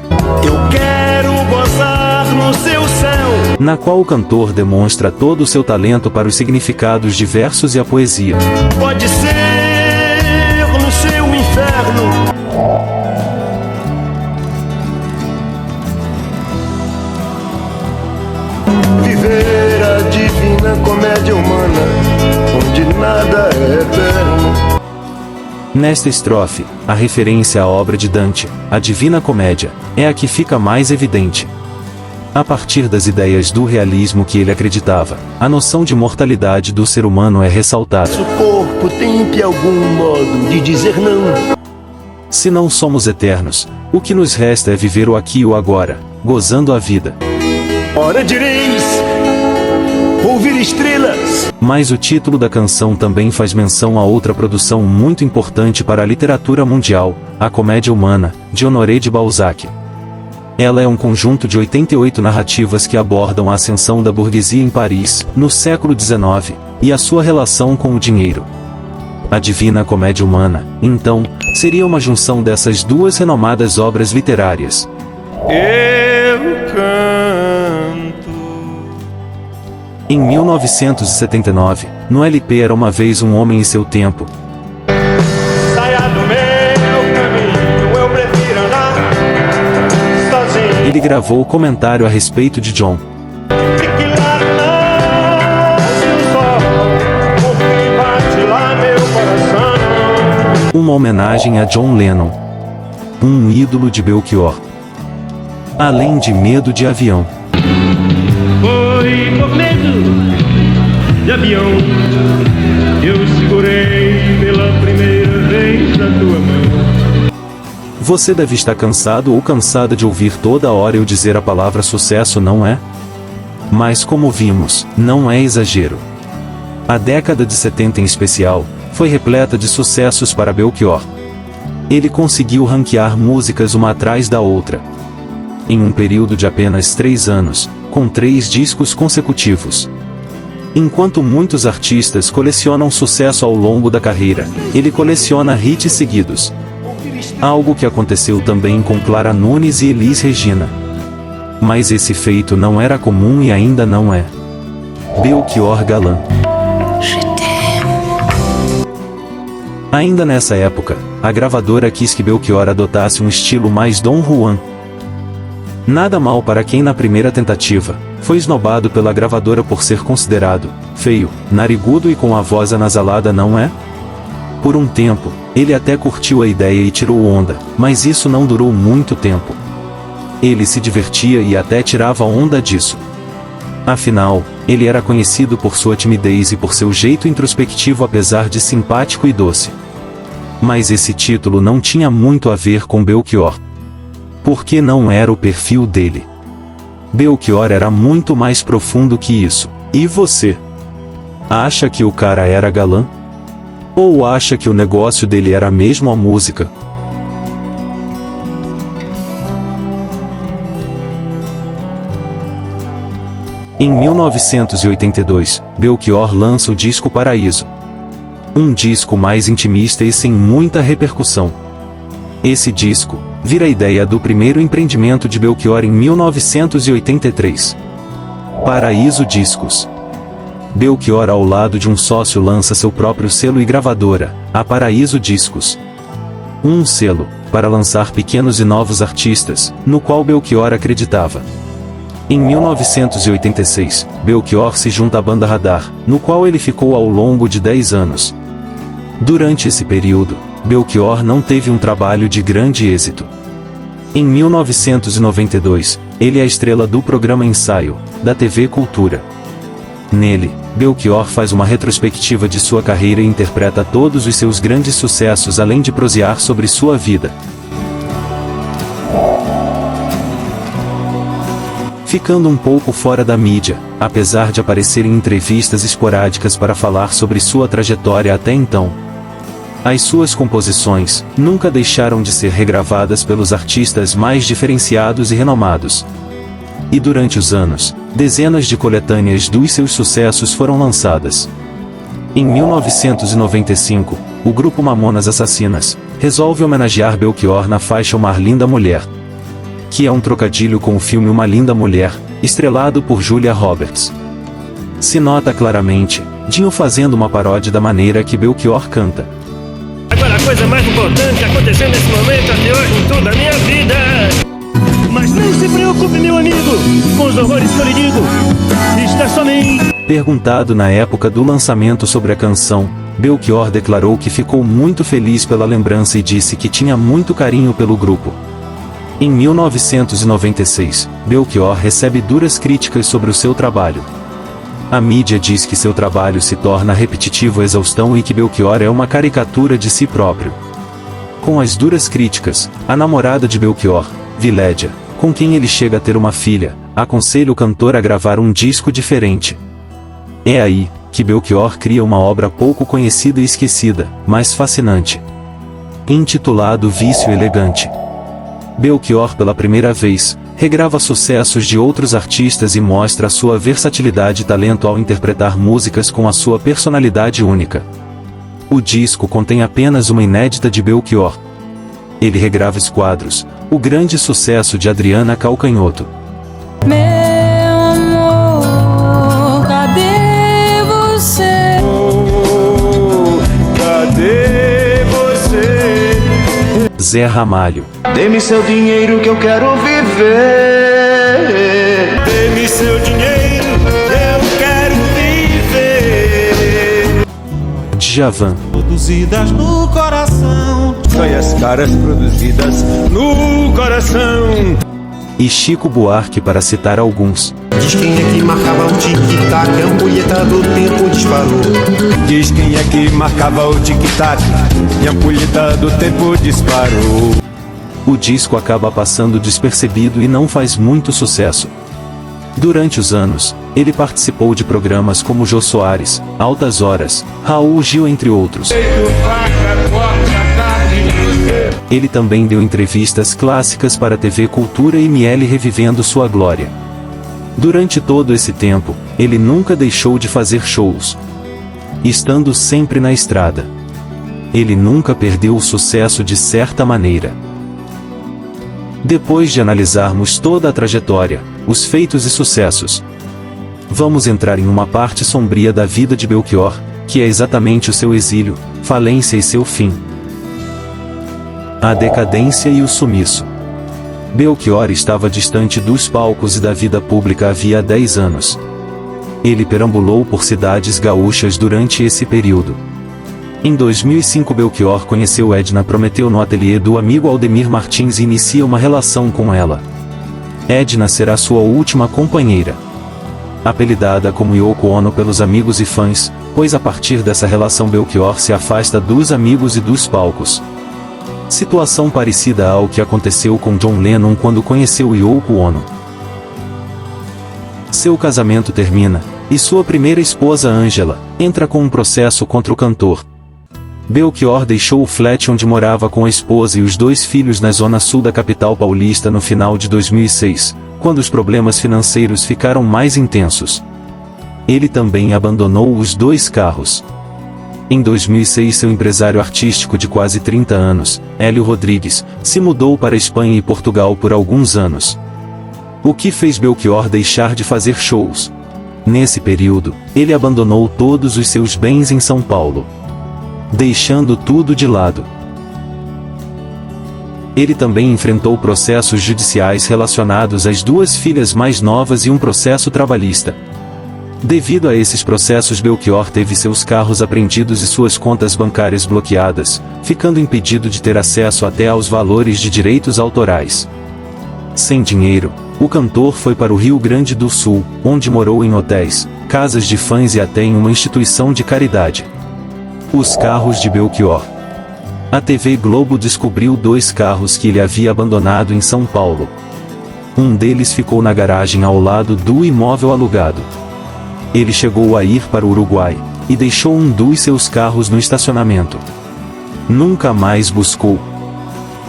Eu quero gozar no seu céu, na qual o cantor demonstra todo o seu talento para os significados diversos e a poesia. Pode ser no seu inferno. Viver a divina comédia humana, onde nada é eterno. Nesta estrofe, a referência à obra de Dante, a Divina Comédia, é a que fica mais evidente. A partir das ideias do realismo que ele acreditava, a noção de mortalidade do ser humano é ressaltada. O corpo tem algum modo de dizer não. Se não somos eternos, o que nos resta é viver o aqui e o agora, gozando a vida. Ora direis, ouvir estrelas. Mas o título da canção também faz menção a outra produção muito importante para a literatura mundial, a Comédia Humana, de Honoré de Balzac. Ela é um conjunto de 88 narrativas que abordam a ascensão da burguesia em Paris, no século XIX, e a sua relação com o dinheiro. A Divina Comédia Humana, então, seria uma junção dessas duas renomadas obras literárias. Eu canto. Em 1979, no LP Era Uma Vez um Homem e Seu Tempo, Saia do meu caminho, eu prefiro andar sozinho. ele gravou o comentário a respeito de John. Fique lá nasce o sol, porque bate lá meu coração. Uma homenagem a John Lennon, um ídolo de Belchior. Além de Medo de Avião. Foi por medo de avião. Eu segurei pela primeira vez a tua mão. Você deve estar cansado ou cansada de ouvir toda hora eu dizer a palavra sucesso, não é? Mas como vimos, não é exagero. A década de 70 em especial, foi repleta de sucessos para Belchior. Ele conseguiu ranquear músicas uma atrás da outra. Em um período de apenas 3 anos, com 3 discos consecutivos. Enquanto muitos artistas colecionam sucesso ao longo da carreira, ele coleciona hits seguidos. Algo que aconteceu também com Clara Nunes e Elis Regina. Mas esse feito não era comum e ainda não é. Belchior Galã. Ainda nessa época, a gravadora quis que Belchior adotasse um estilo mais Dom Juan. Nada mal para quem na primeira tentativa, foi esnobado pela gravadora por ser considerado feio, narigudo e com a voz anasalada, não é? Por um tempo, ele até curtiu a ideia e tirou onda, mas isso não durou muito tempo. Ele se divertia e até tirava onda disso. Afinal, ele era conhecido por sua timidez e por seu jeito introspectivo apesar de simpático e doce. Mas esse título não tinha muito a ver com Belchior. Porque não era o perfil dele. Belchior era muito mais profundo que isso. E você? Acha que o cara era galã? Ou acha que o negócio dele era mesmo a música? Em 1982, Belchior lança o disco Paraíso. Um disco mais intimista e sem muita repercussão. Esse disco vira a ideia do primeiro empreendimento de Belchior em 1983. Paraíso Discos. Belchior, ao lado de um sócio, lança seu próprio selo e gravadora, a Paraíso Discos. Um selo para lançar pequenos e novos artistas, no qual Belchior acreditava. Em 1986, Belchior se junta à banda Radar, no qual ele ficou ao longo de 10 anos. Durante esse período, Belchior não teve um trabalho de grande êxito. Em 1992, ele é a estrela do programa Ensaio, da TV Cultura. Nele, Belchior faz uma retrospectiva de sua carreira e interpreta todos os seus grandes sucessos além de prosear sobre sua vida. Ficando um pouco fora da mídia, apesar de aparecer em entrevistas esporádicas para falar sobre sua trajetória até então. As suas composições nunca deixaram de ser regravadas pelos artistas mais diferenciados e renomados. E durante os anos, dezenas de coletâneas dos seus sucessos foram lançadas. Em 1995, o grupo Mamonas Assassinas resolve homenagear Belchior na faixa Uma Linda Mulher, que é um trocadilho com o filme Uma Linda Mulher, estrelado por Julia Roberts. Se nota claramente, Dinho fazendo uma paródia da maneira que Belchior canta. Agora a coisa mais importante aconteceu nesse momento até hoje em toda a minha vida. Mas não se preocupe, meu amigo, com os horrores que eu lhe digo. Está somente... Perguntado na época do lançamento sobre a canção, Belchior declarou que ficou muito feliz pela lembrança e disse que tinha muito carinho pelo grupo. Em 1996, Belchior recebe duras críticas sobre o seu trabalho. A mídia diz que seu trabalho se torna repetitivo à exaustão e que Belchior é uma caricatura de si próprio. Com as duras críticas, a namorada de Belchior, Vilédia, com quem ele chega a ter uma filha, aconselha o cantor a gravar um disco diferente. É aí que Belchior cria uma obra pouco conhecida e esquecida, mas fascinante. Intitulado Vício Elegante. Belchior, pela primeira vez, regrava sucessos de outros artistas e mostra a sua versatilidade e talento ao interpretar músicas com a sua personalidade única. O disco contém apenas uma inédita de Belchior. Ele regrava Esquadros, o grande sucesso de Adriana Calcanhoto. Meu amor, cadê você? Cadê você? Zé Ramalho. Dê-me seu dinheiro que eu quero viver. Dê-me seu dinheiro, eu quero viver. Djavan. Produzidas no coração. Joias caras produzidas no coração. E Chico Buarque, para citar alguns. Diz quem é que marcava o tic-tac, a ampulheta do tempo disparou. Diz quem é que marcava o tic-tac e a ampulheta do tempo disparou. O disco acaba passando despercebido e não faz muito sucesso. Durante os anos, ele participou de programas como Jô Soares, Altas Horas, Raul Gil, entre outros. Ele também deu entrevistas clássicas para a TV Cultura e ML revivendo sua glória. Durante todo esse tempo, ele nunca deixou de fazer shows, estando sempre na estrada. Ele nunca perdeu o sucesso de certa maneira. Depois de analisarmos toda a trajetória, os feitos e sucessos, vamos entrar em uma parte sombria da vida de Belchior, que é exatamente o seu exílio, falência e seu fim. A decadência e o sumiço. Belchior estava distante dos palcos e da vida pública havia 10 anos. Ele perambulou por cidades gaúchas durante esse período. Em 2005, Belchior conheceu Edna Prometeu no ateliê do amigo Aldemir Martins e inicia uma relação com ela. Edna será sua última companheira. Apelidada como Yoko Ono pelos amigos e fãs, pois a partir dessa relação Belchior se afasta dos amigos e dos palcos. Situação parecida ao que aconteceu com John Lennon quando conheceu Yoko Ono. Seu casamento termina, e sua primeira esposa Angela entra com um processo contra o cantor. Belchior deixou o flat onde morava com a esposa e os 2 filhos na zona sul da capital paulista no final de 2006, quando os problemas financeiros ficaram mais intensos. Ele também abandonou os 2 carros. Em 2006, seu empresário artístico de quase 30 anos, Hélio Rodrigues, se mudou para a Espanha e Portugal por alguns anos. O que fez Belchior deixar de fazer shows? Nesse período, ele abandonou todos os seus bens em São Paulo, deixando tudo de lado. Ele também enfrentou processos judiciais relacionados às 2 filhas mais novas e um processo trabalhista. Devido a esses processos, Belchior teve seus carros apreendidos e suas contas bancárias bloqueadas, ficando impedido de ter acesso até aos valores de direitos autorais. Sem dinheiro, o cantor foi para o Rio Grande do Sul, onde morou em hotéis, casas de fãs e até em uma instituição de caridade. Os carros de Belchior. A TV Globo descobriu 2 carros que ele havia abandonado em São Paulo. Um deles ficou na garagem ao lado do imóvel alugado. Ele chegou a ir para o Uruguai, e deixou um dos seus carros no estacionamento. Nunca mais buscou.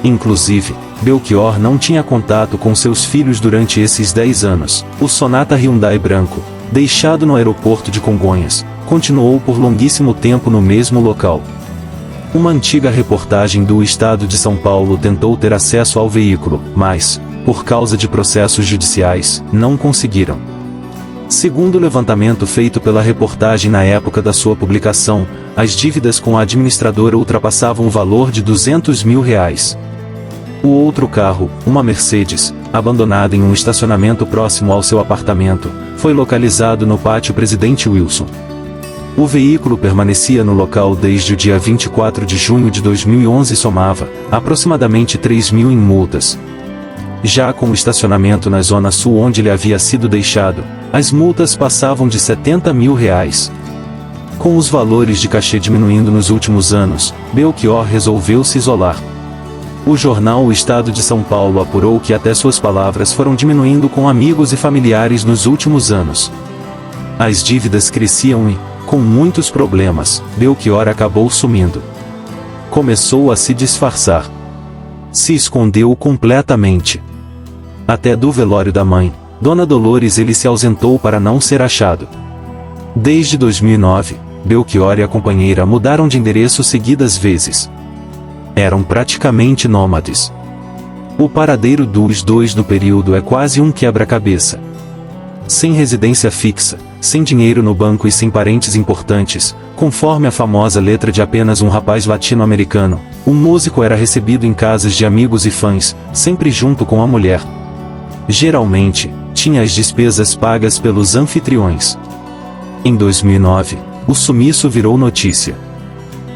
Inclusive, Belchior não tinha contato com seus filhos durante esses 10 anos. O Sonata Hyundai branco, deixado no aeroporto de Congonhas, continuou por longuíssimo tempo no mesmo local. Uma antiga reportagem do Estado de São Paulo tentou ter acesso ao veículo, mas, por causa de processos judiciais, não conseguiram. Segundo o levantamento feito pela reportagem na época da sua publicação, as dívidas com a administradora ultrapassavam o valor de R$200 mil. O outro carro, uma Mercedes, abandonada em um estacionamento próximo ao seu apartamento, foi localizado no pátio Presidente Wilson. O veículo permanecia no local desde o dia 24 de junho de 2011 e somava, aproximadamente 3 mil em multas. Já com o estacionamento na zona sul onde ele havia sido deixado, as multas passavam de R$70 mil. Com os valores de cachê diminuindo nos últimos anos, Belchior resolveu se isolar. O jornal O Estado de São Paulo apurou que até suas palavras foram diminuindo com amigos e familiares nos últimos anos. As dívidas cresciam e, com muitos problemas, Belchior acabou sumindo. Começou a se disfarçar. Se escondeu completamente. Até do velório da mãe, Dona Dolores, ele se ausentou para não ser achado. Desde 2009, Belchior e a companheira mudaram de endereço seguidas vezes. Eram praticamente nômades. O paradeiro dos 2 no período é quase um quebra-cabeça. Sem residência fixa, sem dinheiro no banco e sem parentes importantes, conforme a famosa letra de Apenas um Rapaz Latino-Americano, o músico era recebido em casas de amigos e fãs, sempre junto com a mulher. Geralmente, tinha as despesas pagas pelos anfitriões. Em 2009, o sumiço virou notícia.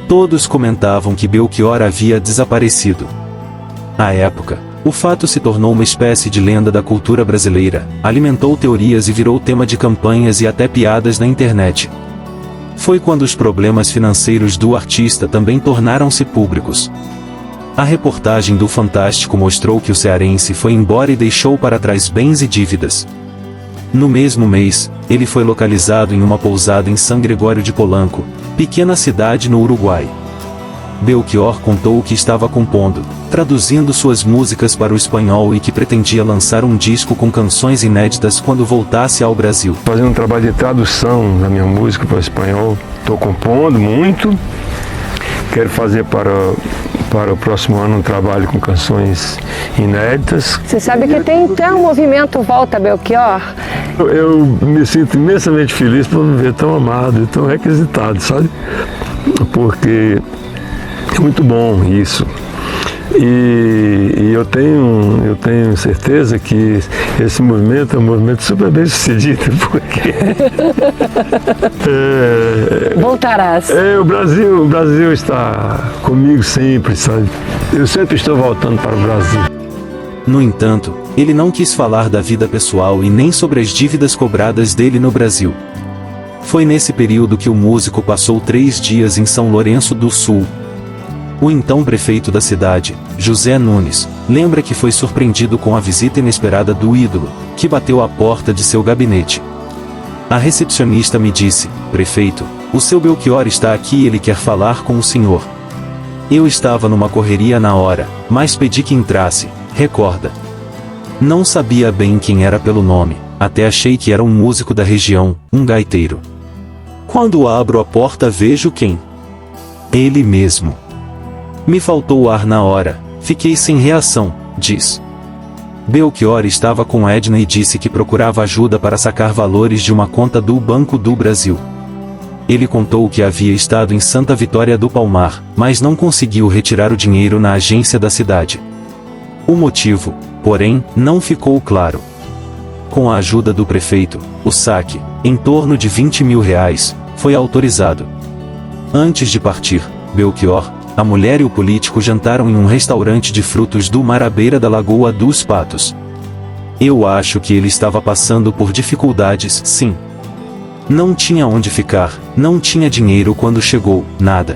Todos comentavam que Belchior havia desaparecido. À época, O fato se tornou uma espécie de lenda da cultura brasileira, alimentou teorias e virou tema de campanhas e até piadas na internet. Foi quando os problemas financeiros do artista também tornaram-se públicos. A reportagem do Fantástico mostrou que o cearense foi embora e deixou para trás bens e dívidas. No mesmo mês, ele foi localizado em uma pousada em São Gregório de Polanco, pequena cidade no Uruguai. Belchior contou que estava compondo, traduzindo suas músicas para o espanhol e que pretendia lançar um disco com canções inéditas quando voltasse ao Brasil. Fazendo um trabalho de tradução da minha música para o espanhol. Estou compondo muito. Quero fazer para o próximo ano um trabalho com canções inéditas. Você sabe que tem então o movimento Volta Belchior? Eu me sinto imensamente feliz por me ver tão amado e tão requisitado, sabe? Porque é muito bom isso. E eu tenho certeza que esse movimento é um movimento super bem sucedido, porque Voltarás. o Brasil está comigo sempre, sabe? Eu sempre estou voltando para o Brasil. No entanto, ele não quis falar da vida pessoal e nem sobre as dívidas cobradas dele no Brasil. Foi nesse período que o músico passou 3 dias em São Lourenço do Sul. O então prefeito da cidade, José Nunes, lembra que foi surpreendido com a visita inesperada do ídolo, que bateu à porta de seu gabinete. A recepcionista me disse: "Prefeito, o seu Belchior está aqui e ele quer falar com o senhor." Eu estava numa correria na hora, mas pedi que entrasse, recorda. Não sabia bem quem era pelo nome, até achei que era um músico da região, um gaiteiro. Quando abro a porta vejo quem? Ele mesmo. Me faltou o ar na hora, fiquei sem reação, diz. Belchior estava com Edna e disse que procurava ajuda para sacar valores de uma conta do Banco do Brasil. Ele contou que havia estado em Santa Vitória do Palmar, mas não conseguiu retirar o dinheiro na agência da cidade. O motivo, porém, não ficou claro. Com a ajuda do prefeito, o saque, em torno de R$20 mil, foi autorizado. Antes de partir, Belchior, a mulher e o político jantaram em um restaurante de frutos do mar à beira da Lagoa dos Patos. Eu acho que ele estava passando por dificuldades, sim. Não tinha onde ficar, não tinha dinheiro quando chegou, nada.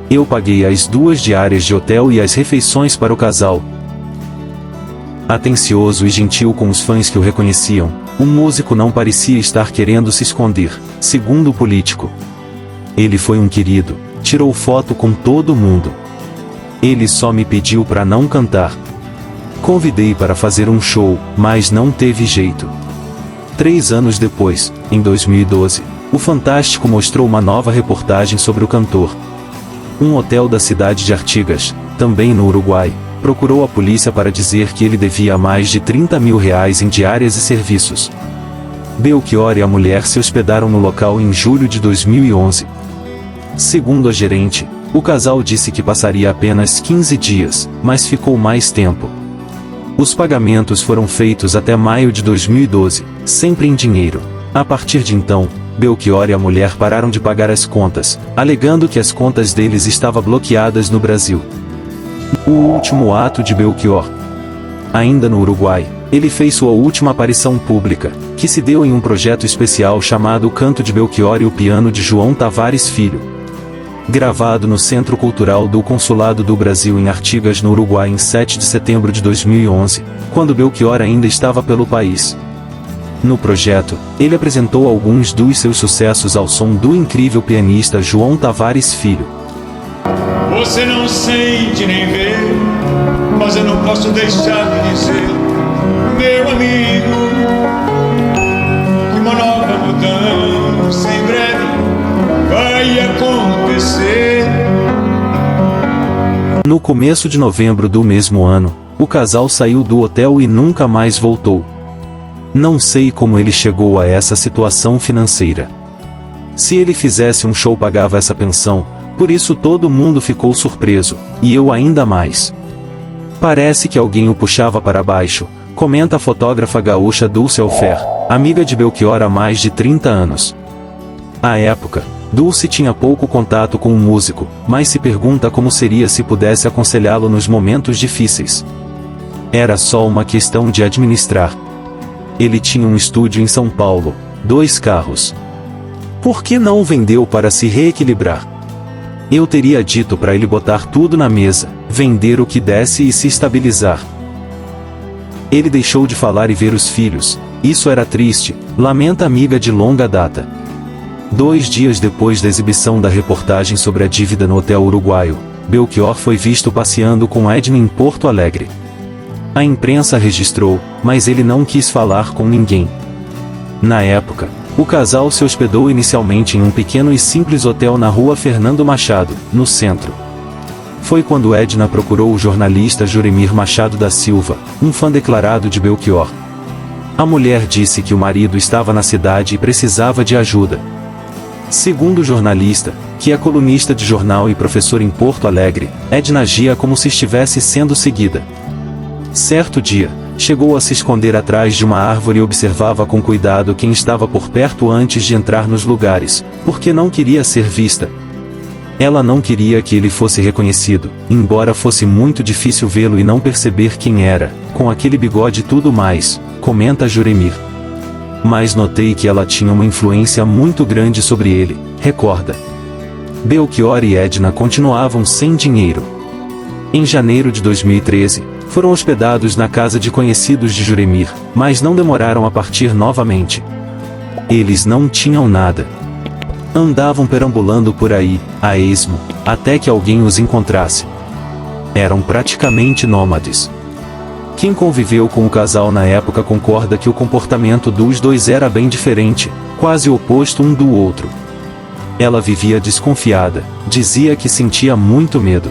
Eu paguei as 2 diárias de hotel e as refeições para o casal. Atencioso e gentil com os fãs que o reconheciam, o músico não parecia estar querendo se esconder, segundo o político. Ele foi um querido. Tirou foto com todo mundo. Ele só me pediu para não cantar. Convidei para fazer um show, mas não teve jeito. 3 anos depois, em 2012, o Fantástico mostrou uma nova reportagem sobre o cantor. Um hotel da cidade de Artigas, também no Uruguai, procurou a polícia para dizer que ele devia mais de R$30 mil em diárias e serviços. Belchior e a mulher se hospedaram no local em julho de 2011. Segundo a gerente, o casal disse que passaria apenas 15 dias, mas ficou mais tempo. Os pagamentos foram feitos até maio de 2012, sempre em dinheiro. A partir de então, Belchior e a mulher pararam de pagar as contas, alegando que as contas deles estavam bloqueadas no Brasil. O último ato de Belchior. Ainda no Uruguai, ele fez sua última aparição pública, que se deu em um projeto especial chamado O Canto de Belchior e o Piano de João Tavares Filho. Gravado no Centro Cultural do Consulado do Brasil em Artigas, no Uruguai, em 7 de setembro de 2011, quando Belchior ainda estava pelo país. No projeto, ele apresentou alguns dos seus sucessos ao som do incrível pianista João Tavares Filho. Você não sente nem vê, mas eu não posso deixar de dizer, meu amigo, que uma nova mudança em breve vai acontecer. No começo de novembro do mesmo ano, o casal saiu do hotel e nunca mais voltou. Não sei como ele chegou a essa situação financeira. Se ele fizesse um show pagava essa pensão, por isso todo mundo ficou surpreso, e eu ainda mais. Parece que alguém o puxava para baixo, comenta a fotógrafa gaúcha Dulce Alfer, amiga de Belchior há mais de 30 anos. À época, Dulce tinha pouco contato com o músico, mas se pergunta como seria se pudesse aconselhá-lo nos momentos difíceis. Era só uma questão de administrar. Ele tinha um estúdio em São Paulo, 2 carros. Por que não vendeu para se reequilibrar? Eu teria dito para ele botar tudo na mesa, vender o que desse e se estabilizar. Ele deixou de falar e ver os filhos. Isso era triste, lamenta amiga de longa data. 2 dias depois da exibição da reportagem sobre a dívida no Hotel Uruguaio, Belchior foi visto passeando com Edna em Porto Alegre. A imprensa registrou, mas ele não quis falar com ninguém. Na época, o casal se hospedou inicialmente em um pequeno e simples hotel na rua Fernando Machado, no centro. Foi quando Edna procurou o jornalista Juremir Machado da Silva, um fã declarado de Belchior. A mulher disse que o marido estava na cidade e precisava de ajuda. Segundo o jornalista, que é colunista de jornal e professor em Porto Alegre, Edna agia como se estivesse sendo seguida. Certo dia, chegou a se esconder atrás de uma árvore e observava com cuidado quem estava por perto antes de entrar nos lugares, porque não queria ser vista. Ela não queria que ele fosse reconhecido, embora fosse muito difícil vê-lo e não perceber quem era, com aquele bigode e tudo mais, comenta Juremir. Mas notei que ela tinha uma influência muito grande sobre ele, recorda. Belchior e Edna continuavam sem dinheiro. Em janeiro de 2013, foram hospedados na casa de conhecidos de Juremir, mas não demoraram a partir novamente. Eles não tinham nada. Andavam perambulando por aí, a esmo, até que alguém os encontrasse. Eram praticamente nômades. Quem conviveu com o casal na época concorda que o comportamento dos dois era bem diferente, quase oposto um do outro. Ela vivia desconfiada, dizia que sentia muito medo.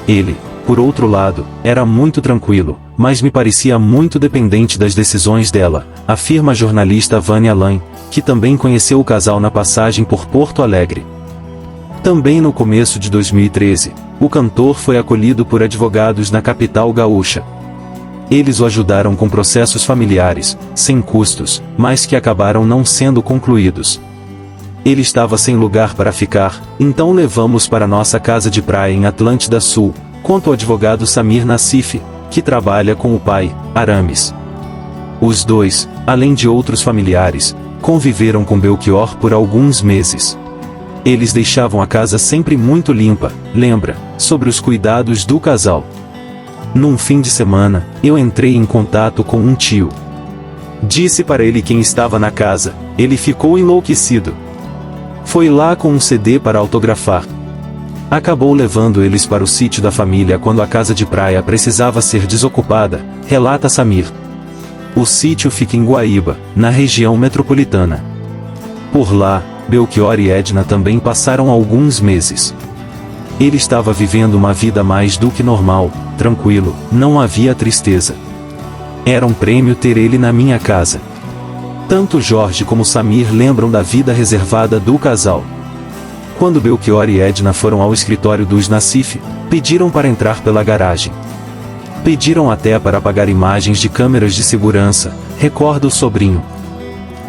Ele, por outro lado, era muito tranquilo, mas me parecia muito dependente das decisões dela, afirma a jornalista Vânia Lain, que também conheceu o casal na passagem por Porto Alegre. Também no começo de 2013, o cantor foi acolhido por advogados na capital gaúcha. Eles o ajudaram com processos familiares, sem custos, mas que acabaram não sendo concluídos. Ele estava sem lugar para ficar, então levamos para nossa casa de praia em Atlântida Sul, conta o advogado Samir Nassif, que trabalha com o pai, Arames. Os dois, além de outros familiares, conviveram com Belchior por alguns meses. Eles deixavam a casa sempre muito limpa, lembra, sobre os cuidados do casal. Num fim de semana, eu entrei em contato com um tio. Disse para ele quem estava na casa, ele ficou enlouquecido. Foi lá com um CD para autografar. Acabou levando eles para o sítio da família quando a casa de praia precisava ser desocupada, relata Samir. O sítio fica em Guaíba, na região metropolitana. Por lá, Belchior e Edna também passaram alguns meses. Ele estava vivendo uma vida mais do que normal, tranquilo, não havia tristeza. Era um prêmio ter ele na minha casa. Tanto Jorge como Samir lembram da vida reservada do casal. Quando Belchior e Edna foram ao escritório dos Nassif, pediram para entrar pela garagem. Pediram até para apagar imagens de câmeras de segurança, recorda o sobrinho.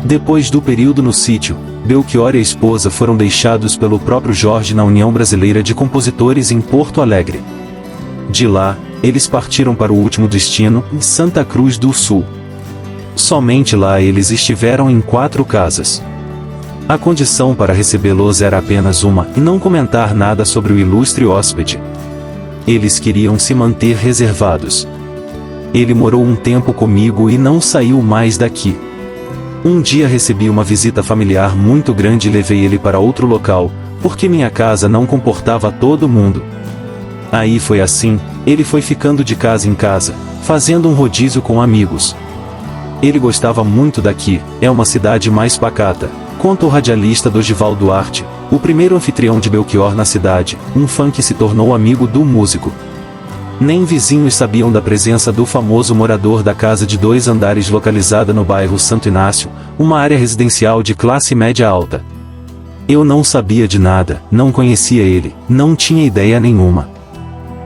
Depois do período no sítio, Belchior e a esposa foram deixados pelo próprio Jorge na União Brasileira de Compositores em Porto Alegre. De lá, eles partiram para o último destino, em Santa Cruz do Sul. Somente lá eles estiveram em 4 casas. A condição para recebê-los era apenas uma, e não comentar nada sobre o ilustre hóspede. Eles queriam se manter reservados. Ele morou um tempo comigo e não saiu mais daqui. Um dia recebi uma visita familiar muito grande e levei ele para outro local, porque minha casa não comportava todo mundo. Aí foi assim, ele foi ficando de casa em casa, fazendo um rodízio com amigos. Ele gostava muito daqui, é uma cidade mais pacata, conta o radialista Dorival Duarte, o primeiro anfitrião de Belchior na cidade, um fã que se tornou amigo do músico. Nem vizinhos sabiam da presença do famoso morador da casa de 2 andares localizada no bairro Santo Inácio, uma área residencial de classe média alta. Eu não sabia de nada, não conhecia ele, não tinha ideia nenhuma.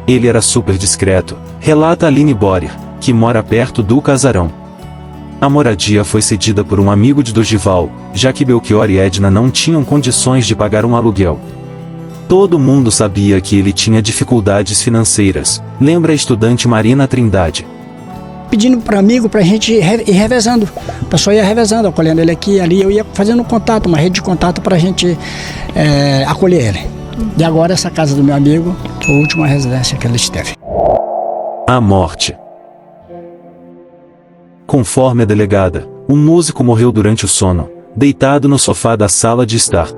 Ele era super discreto, relata Aline Borer, que mora perto do casarão. A moradia foi cedida por um amigo de Dorival, já que Belchior e Edna não tinham condições de pagar um aluguel. Todo mundo sabia que ele tinha dificuldades financeiras, lembra a estudante Marina Trindade. pedindo para amigo para a gente ir revezando. O pessoal ia revezando, acolhendo ele aqui e ali. Eu ia fazendo contato, uma rede de contato para a gente acolher ele. E agora essa casa do meu amigo foi a última residência que ele esteve. A morte. Conforme a delegada, um músico morreu durante o sono, deitado no sofá da sala de estar.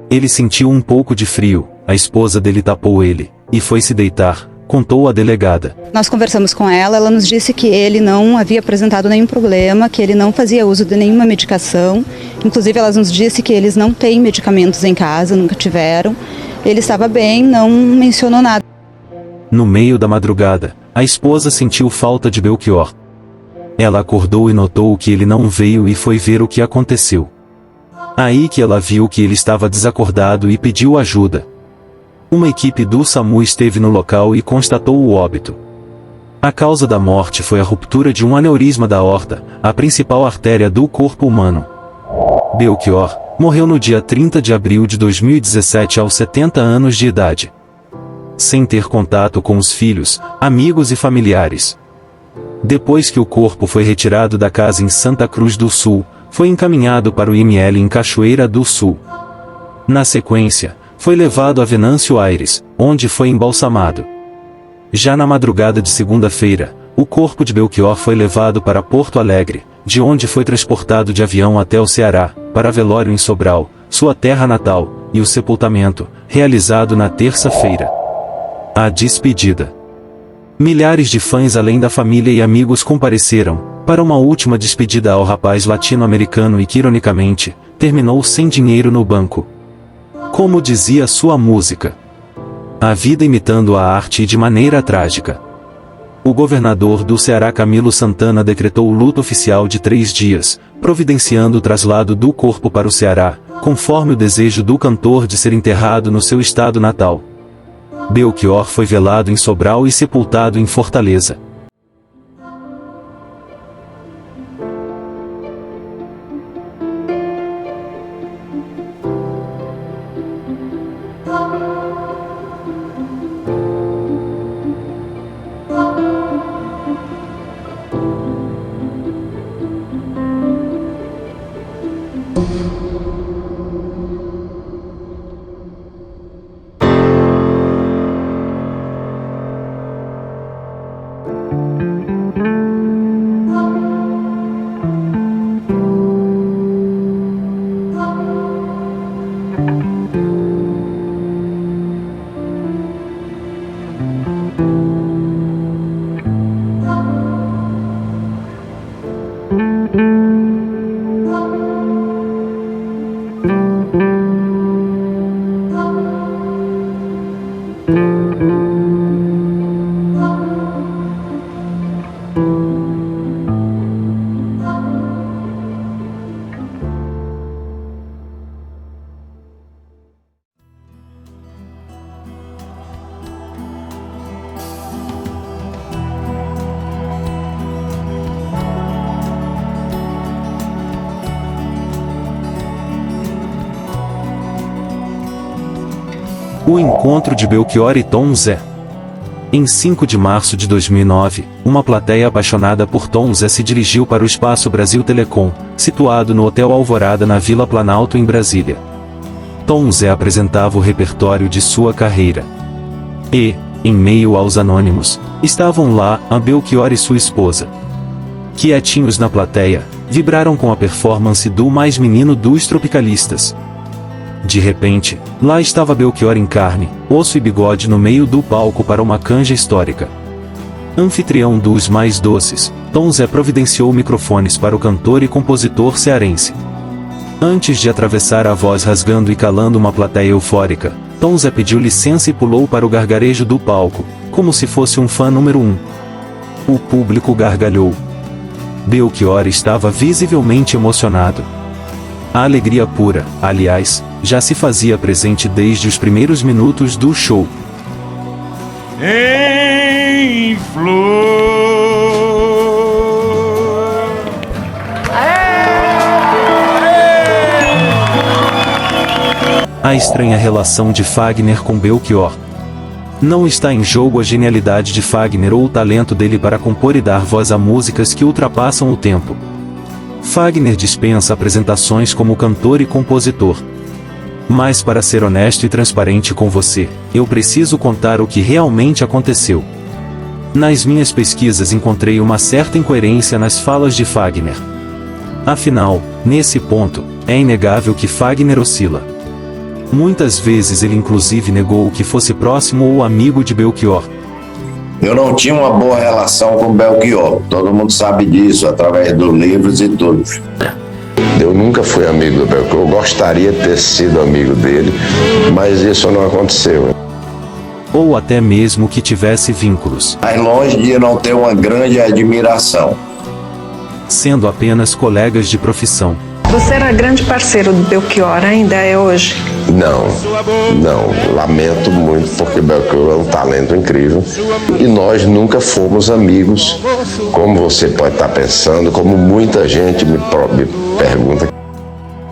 Ele sentiu um pouco de frio, a esposa dele tapou ele, e foi se deitar, contou a delegada. Nós conversamos com ela, ela nos disse que ele não havia apresentado nenhum problema, que ele não fazia uso de nenhuma medicação. Inclusive ela nos disse que eles não têm medicamentos em casa, nunca tiveram. Ele estava bem, não mencionou nada. No meio da madrugada, a esposa sentiu falta de Belchior. Ela acordou e notou que ele não veio e foi ver o que aconteceu. Aí que ela viu que ele estava desacordado e pediu ajuda. Uma equipe do SAMU esteve no local e constatou o óbito. A causa da morte foi a ruptura de um aneurisma da aorta, a principal artéria do corpo humano. Belchior morreu no dia 30 de abril de 2017 aos 70 anos de idade. Sem ter contato com os filhos, amigos e familiares. Depois que o corpo foi retirado da casa em Santa Cruz do Sul, foi encaminhado para o IML em Cachoeira do Sul. Na sequência, foi levado a Venâncio Aires, onde foi embalsamado. Já na madrugada de segunda-feira, o corpo de Belchior foi levado para Porto Alegre, de onde foi transportado de avião até o Ceará, para velório em Sobral, sua terra natal, e o sepultamento, realizado na terça-feira. A despedida. Milhares de fãs além da família e amigos compareceram, para uma última despedida ao rapaz latino-americano e que ironicamente, terminou sem dinheiro no banco. Como dizia sua música. A vida imitando a arte e de maneira trágica. O governador do Ceará Camilo Santana decretou o luto oficial de 3 dias, providenciando o traslado do corpo para o Ceará, conforme o desejo do cantor de ser enterrado no seu estado natal. Belchior foi velado em Sobral e sepultado em Fortaleza. O encontro de Belchior e Tom Zé. Em 5 de março de 2009, uma plateia apaixonada por Tom Zé se dirigiu para o Espaço Brasil Telecom, situado no Hotel Alvorada na Vila Planalto em Brasília. Tom Zé apresentava o repertório de sua carreira. E, em meio aos anônimos, estavam lá a Belchior e sua esposa. Quietinhos na plateia, vibraram com a performance do mais menino dos tropicalistas. De repente, lá estava Belchior em carne, osso e bigode no meio do palco para uma canja histórica. Anfitrião dos mais doces, Tom Zé providenciou microfones para o cantor e compositor cearense. Antes de atravessar a voz rasgando e calando uma plateia eufórica, Tom Zé pediu licença e pulou para o gargarejo do palco, como se fosse um fã número 1. O público gargalhou. Belchior estava visivelmente emocionado. A alegria pura, aliás, já se fazia presente desde os primeiros minutos do show. Em flor. A estranha relação de Fagner com Belchior. Não está em jogo a genialidade de Fagner ou o talento dele para compor e dar voz a músicas que ultrapassam o tempo. Fagner dispensa apresentações como cantor e compositor. Mas para ser honesto e transparente com você, eu preciso contar o que realmente aconteceu. Nas minhas pesquisas encontrei uma certa incoerência nas falas de Fagner. Afinal, nesse ponto, é inegável que Fagner oscila. Muitas vezes ele inclusive negou que fosse próximo ou amigo de Belchior. Eu não tinha uma boa relação com Belchior, todo mundo sabe disso, através dos livros e tudo. Eu nunca fui amigo do Belchior, eu gostaria de ter sido amigo dele, mas isso não aconteceu. Ou até mesmo que tivesse vínculos. Mas longe de não ter uma grande admiração. Sendo apenas colegas de profissão. Você era grande parceiro do Belchior, ainda é hoje? Não, lamento muito porque Belchior é um talento incrível e nós nunca fomos amigos, como você pode estar pensando, como muita gente me pergunta.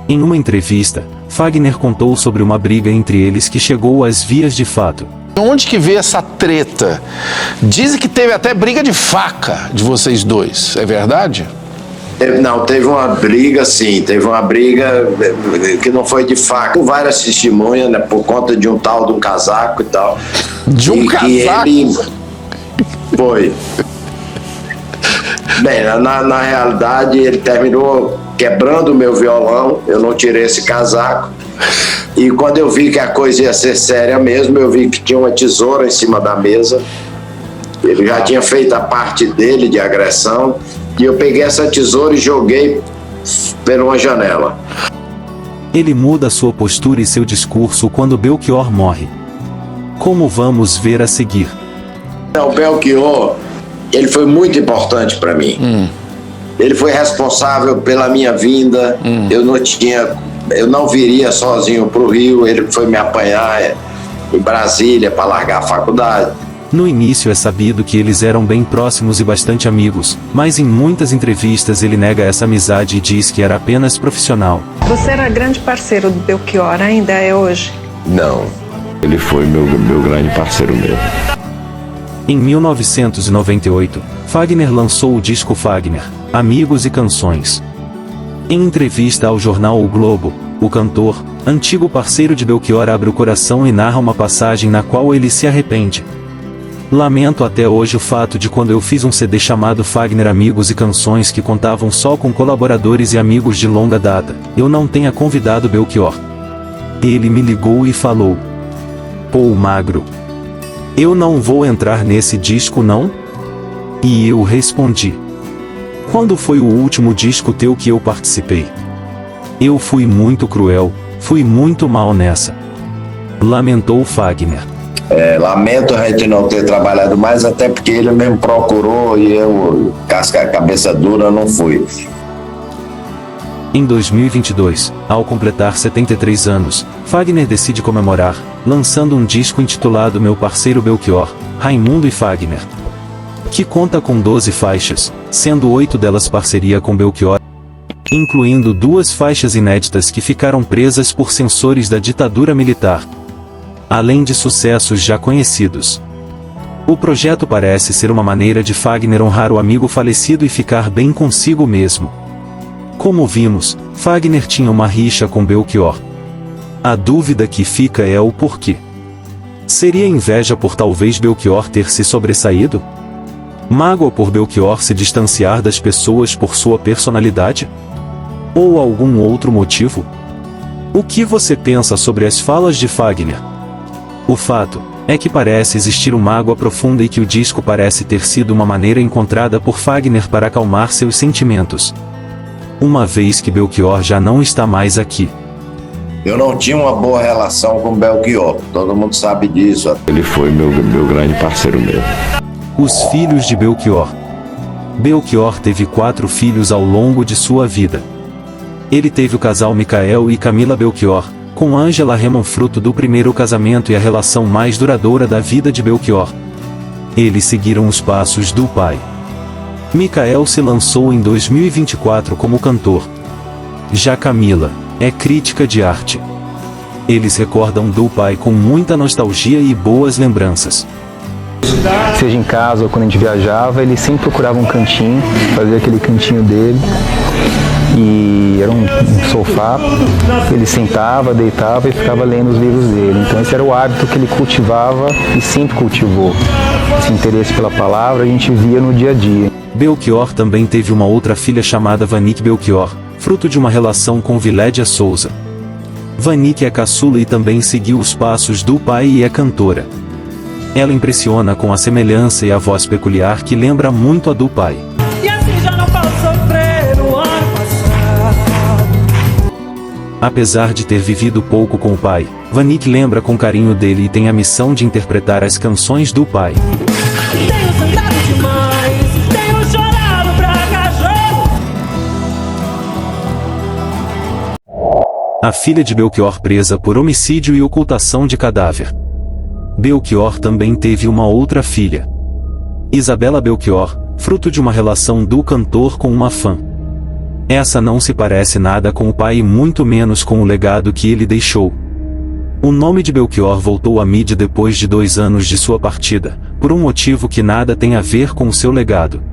Em uma entrevista, Fagner contou sobre uma briga entre eles que chegou às vias de fato. Onde que veio essa treta? Dizem que teve até briga de faca de vocês dois, é verdade? Não, teve uma briga, sim, teve uma briga que não foi de faca, com várias testemunhas, né, por conta de um tal de um casaco e tal. De um casaco? Ele... Foi. Bem, na realidade ele terminou quebrando o meu violão, eu não tirei esse casaco. E quando eu vi que a coisa ia ser séria mesmo, eu vi que tinha uma tesoura em cima da mesa. Ele já tinha feito a parte dele de agressão. E eu peguei essa tesoura e joguei por uma janela. Ele muda sua postura e seu discurso quando Belchior morre. Como vamos ver a seguir. O Belchior, ele foi muito importante para mim. Ele foi responsável pela minha vinda. Eu não viria sozinho para o Rio. Ele foi me apanhar em Brasília para largar a faculdade. No início é sabido que eles eram bem próximos e bastante amigos, mas em muitas entrevistas ele nega essa amizade e diz que era apenas profissional. Você era grande parceiro do Belchior, ainda é hoje? Não, ele foi meu grande parceiro mesmo. Em 1998, Fagner lançou o disco Fagner, Amigos e Canções. Em entrevista ao jornal O Globo, o cantor, antigo parceiro de Belchior, abre o coração e narra uma passagem na qual ele se arrepende. Lamento até hoje o fato de quando eu fiz um CD chamado Fagner Amigos e Canções que contavam só com colaboradores e amigos de longa data, eu não tenha convidado Belchior. Ele me ligou e falou: "Pô, Magro, eu não vou entrar nesse disco não?" E eu respondi: "Quando foi o último disco teu que eu participei? Eu fui muito cruel, fui muito mal nessa." Lamentou Fagner. Lamento a gente não ter trabalhado mais, até porque ele mesmo procurou e eu, cabeça dura, não fui. Em 2022, ao completar 73 anos, Fagner decide comemorar, lançando um disco intitulado Meu Parceiro Belchior, Raimundo e Fagner, que conta com 12 faixas, sendo 8 delas parceria com Belchior, incluindo 2 faixas inéditas que ficaram presas por censores da ditadura militar, além de sucessos já conhecidos. O projeto parece ser uma maneira de Fagner honrar o amigo falecido e ficar bem consigo mesmo. Como vimos, Fagner tinha uma rixa com Belchior. A dúvida que fica é o porquê. Seria inveja por talvez Belchior ter se sobressaído? Mágoa por Belchior se distanciar das pessoas por sua personalidade? Ou algum outro motivo? O que você pensa sobre as falas de Fagner? O fato é que parece existir uma mágoa profunda e que o disco parece ter sido uma maneira encontrada por Fagner para acalmar seus sentimentos, uma vez que Belchior já não está mais aqui. Eu não tinha uma boa relação com Belchior, todo mundo sabe disso. Ele foi meu grande parceiro mesmo. Os filhos de Belchior. Belchior teve 4 filhos ao longo de sua vida. Ele teve o casal Micael e Camila Belchior, com Ângela Remon, fruto do primeiro casamento e a relação mais duradoura da vida de Belchior. Eles seguiram os passos do pai. Micael se lançou em 2024 como cantor. Já Camila é crítica de arte. Eles recordam do pai com muita nostalgia e boas lembranças. Seja em casa ou quando a gente viajava, ele sempre procurava um cantinho, fazia aquele cantinho dele. E era um sofá, ele sentava, deitava e ficava lendo os livros dele. Então esse era o hábito que ele cultivava e sempre cultivou. Esse interesse pela palavra a gente via no dia a dia. Belchior também teve uma outra filha chamada Vanique Belchior, fruto de uma relação com Vilédia Souza. Vanique é caçula e também seguiu os passos do pai e é cantora. Ela impressiona com a semelhança e a voz peculiar que lembra muito a do pai. E assim já não posso sofrer o ano passado. Apesar de ter vivido pouco com o pai, Vanique lembra com carinho dele e tem a missão de interpretar as canções do pai. Tenho sentado demais, tenho chorado pra cachorro. A filha de Belchior presa por homicídio e ocultação de cadáver. Belchior também teve uma outra filha, Isabela Belchior, fruto de uma relação do cantor com uma fã. Essa não se parece nada com o pai e muito menos com o legado que ele deixou. O nome de Belchior voltou à mídia depois de 2 anos de sua partida, por um motivo que nada tem a ver com seu legado.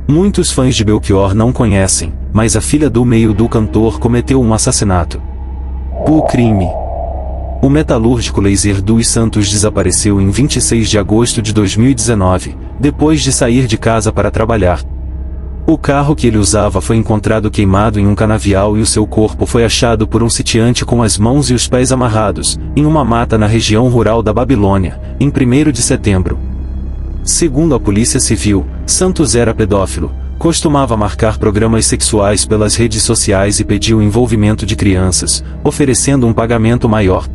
Muitos fãs de Belchior não conhecem, mas a filha do meio do cantor cometeu um assassinato. O crime. O metalúrgico Lazer dos Santos desapareceu em 26 de agosto de 2019, depois de sair de casa para trabalhar. O carro que ele usava foi encontrado queimado em um canavial e o seu corpo foi achado por um sitiante com as mãos e os pés amarrados, em uma mata na região rural da Babilônia, em 1º de setembro. Segundo a Polícia Civil, Santos era pedófilo, costumava marcar programas sexuais pelas redes sociais e pedia o envolvimento de crianças, oferecendo um pagamento maior.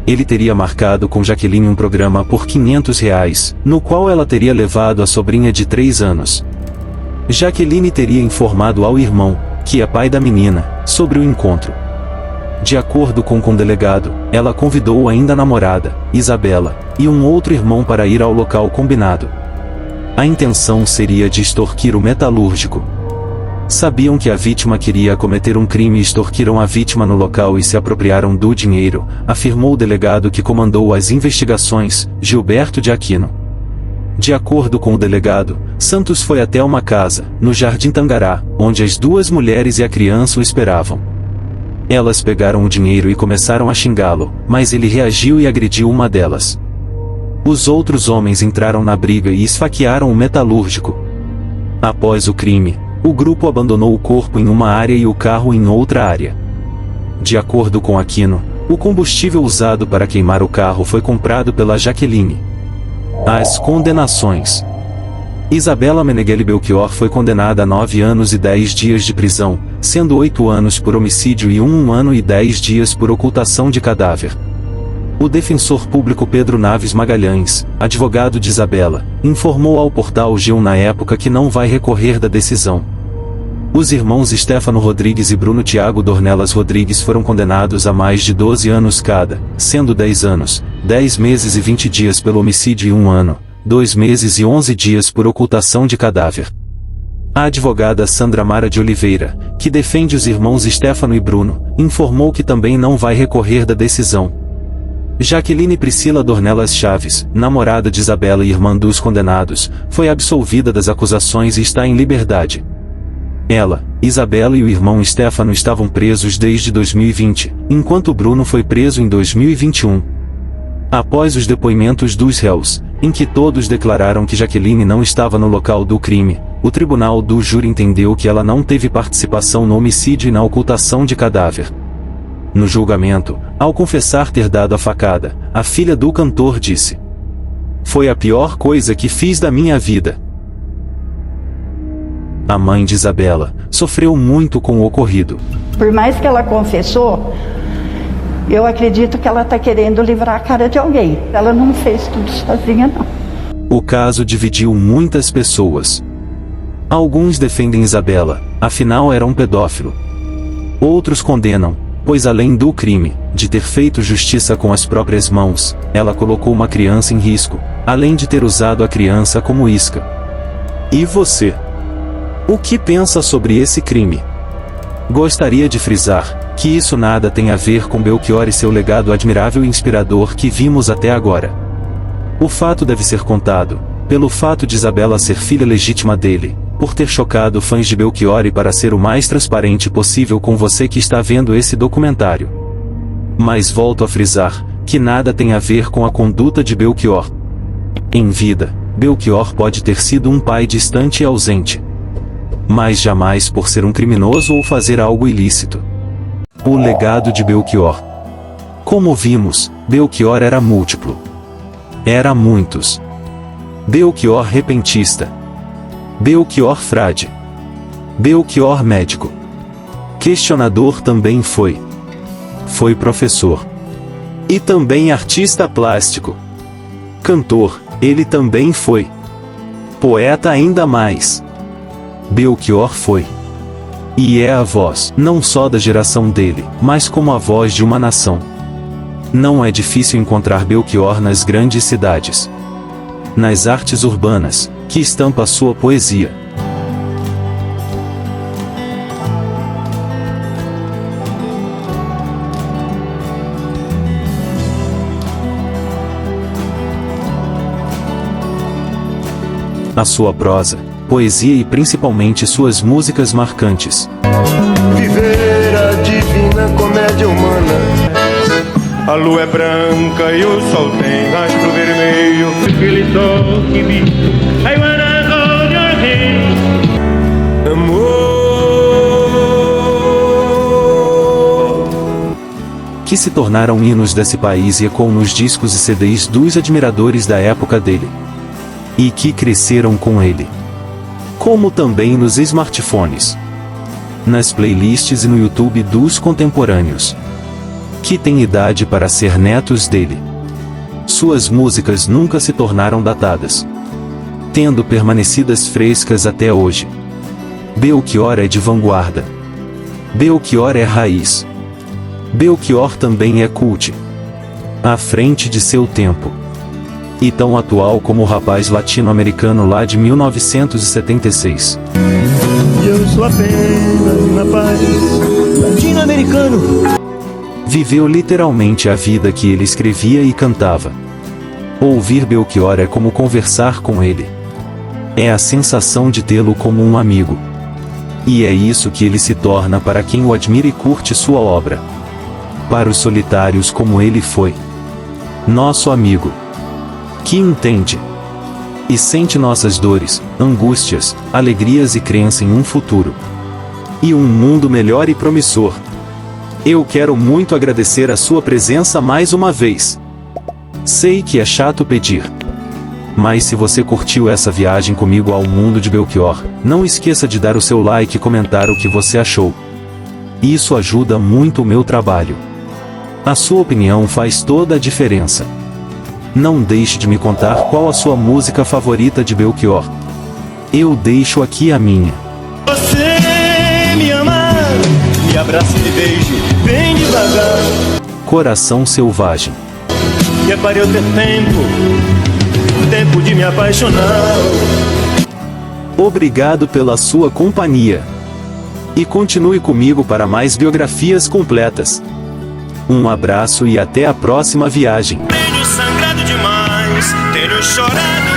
Ele teria marcado com Jaqueline um programa por R$500, no qual ela teria levado a sobrinha de 3 anos. Jaqueline teria informado ao irmão, que é pai da menina, sobre o encontro. De acordo com o delegado, ela convidou ainda a namorada, Isabela, e um outro irmão para ir ao local combinado. A intenção seria de extorquir o metalúrgico. Sabiam que a vítima queria cometer um crime e extorquiram a vítima no local e se apropriaram do dinheiro, afirmou o delegado que comandou as investigações, Gilberto de Aquino. De acordo com o delegado, Santos foi até uma casa, no Jardim Tangará, onde as 2 mulheres e a criança o esperavam. Elas pegaram o dinheiro e começaram a xingá-lo, mas ele reagiu e agrediu uma delas. Os outros homens entraram na briga e esfaquearam o metalúrgico. Após o crime, o grupo abandonou o corpo em uma área e o carro em outra área. De acordo com Aquino, o combustível usado para queimar o carro foi comprado pela Jaqueline. As condenações. Isabela Meneghel Belchior foi condenada a 9 anos e 10 dias de prisão, sendo 8 anos por homicídio e 1 ano e 10 dias por ocultação de cadáver. O defensor público Pedro Naves Magalhães, advogado de Isabela, informou ao portal G1 na época que não vai recorrer da decisão. Os irmãos Stefano Rodrigues e Bruno Tiago Dornelas Rodrigues foram condenados a mais de 12 anos cada, sendo 10 anos, 10 meses e 20 dias pelo homicídio e 1 ano, 2 meses e 11 dias por ocultação de cadáver. A advogada Sandra Mara de Oliveira, que defende os irmãos Stefano e Bruno, informou que também não vai recorrer da decisão. Jaqueline Priscila Dornelas Chaves, namorada de Isabela e irmã dos condenados, foi absolvida das acusações e está em liberdade. Ela, Isabela e o irmão Stefano estavam presos desde 2020, enquanto Bruno foi preso em 2021. Após os depoimentos dos réus, em que todos declararam que Jaqueline não estava no local do crime, o tribunal do júri entendeu que ela não teve participação no homicídio e na ocultação de cadáver. No julgamento, ao confessar ter dado a facada, a filha do cantor disse: "Foi a pior coisa que fiz da minha vida." A mãe de Isabela sofreu muito com o ocorrido. Por mais que ela confessou, eu acredito que ela está querendo livrar a cara de alguém. Ela não fez tudo sozinha, não. O caso dividiu muitas pessoas. Alguns defendem Isabela, afinal era um pedófilo. Outros condenam, pois além do crime, de ter feito justiça com as próprias mãos, ela colocou uma criança em risco, além de ter usado a criança como isca. E você? O que pensa sobre esse crime? Gostaria de frisar Que isso nada tem a ver com Belchior e seu legado admirável e inspirador que vimos até agora. O fato deve ser contado, pelo fato de Isabela ser filha legítima dele, por ter chocado fãs de Belchior e para ser o mais transparente possível com você que está vendo esse documentário. Mas volto a frisar, que nada tem a ver com a conduta de Belchior. Em vida, Belchior pode ter sido um pai distante e ausente. Mas jamais por ser um criminoso ou fazer algo ilícito. O legado de Belchior. Como vimos, Belchior era múltiplo. Era muitos. Belchior repentista. Belchior frade. Belchior médico. Questionador também foi. Foi professor. E também artista plástico. Cantor, ele também foi. Poeta ainda mais. Belchior foi. E é a voz, não só da geração dele, mas como a voz de uma nação. Não é difícil encontrar Belchior nas grandes cidades. Nas artes urbanas, que estampa sua poesia. A sua prosa, poesia e principalmente suas músicas marcantes. Viver a divina comédia humana. A lua é branca e o sol tem rastro vermelho. Aquele sol que me I wanna hold your hand. Amor. Que se tornaram hinos desse país e ecoam nos discos e CDs dos admiradores da época dele. E que cresceram com ele. Como também nos smartphones. Nas playlists e no YouTube dos contemporâneos. Que têm idade para ser netos dele. Suas músicas nunca se tornaram datadas. Tendo permanecidas frescas até hoje. Belchior é de vanguarda. Belchior é raiz. Belchior também é cult. À frente de seu tempo. E tão atual como o rapaz latino-americano lá de 1976. Eu sou apenas um rapaz latino-americano. Viveu literalmente a vida que ele escrevia e cantava. Ouvir Belchior é como conversar com ele. É a sensação de tê-lo como um amigo. E é isso que ele se torna para quem o admira e curte sua obra. Para os solitários como ele foi. Nosso amigo. Que entende e sente nossas dores, angústias, alegrias e crença em um futuro. E um mundo melhor e promissor. Eu quero muito agradecer a sua presença mais uma vez. Sei que é chato pedir. Mas se você curtiu essa viagem comigo ao mundo de Belchior, não esqueça de dar o seu like e comentar o que você achou. Isso ajuda muito o meu trabalho. A sua opinião faz toda a diferença. Não deixe de me contar qual a sua música favorita de Belchior. Eu deixo aqui a minha. Você me ama, me abraça e me beije bem devagar. Coração Selvagem. E é para eu ter tempo de me apaixonar. Obrigado pela sua companhia. E continue comigo para mais biografias completas. Um abraço e até a próxima viagem. Tenho sangrado demais, tenho chorado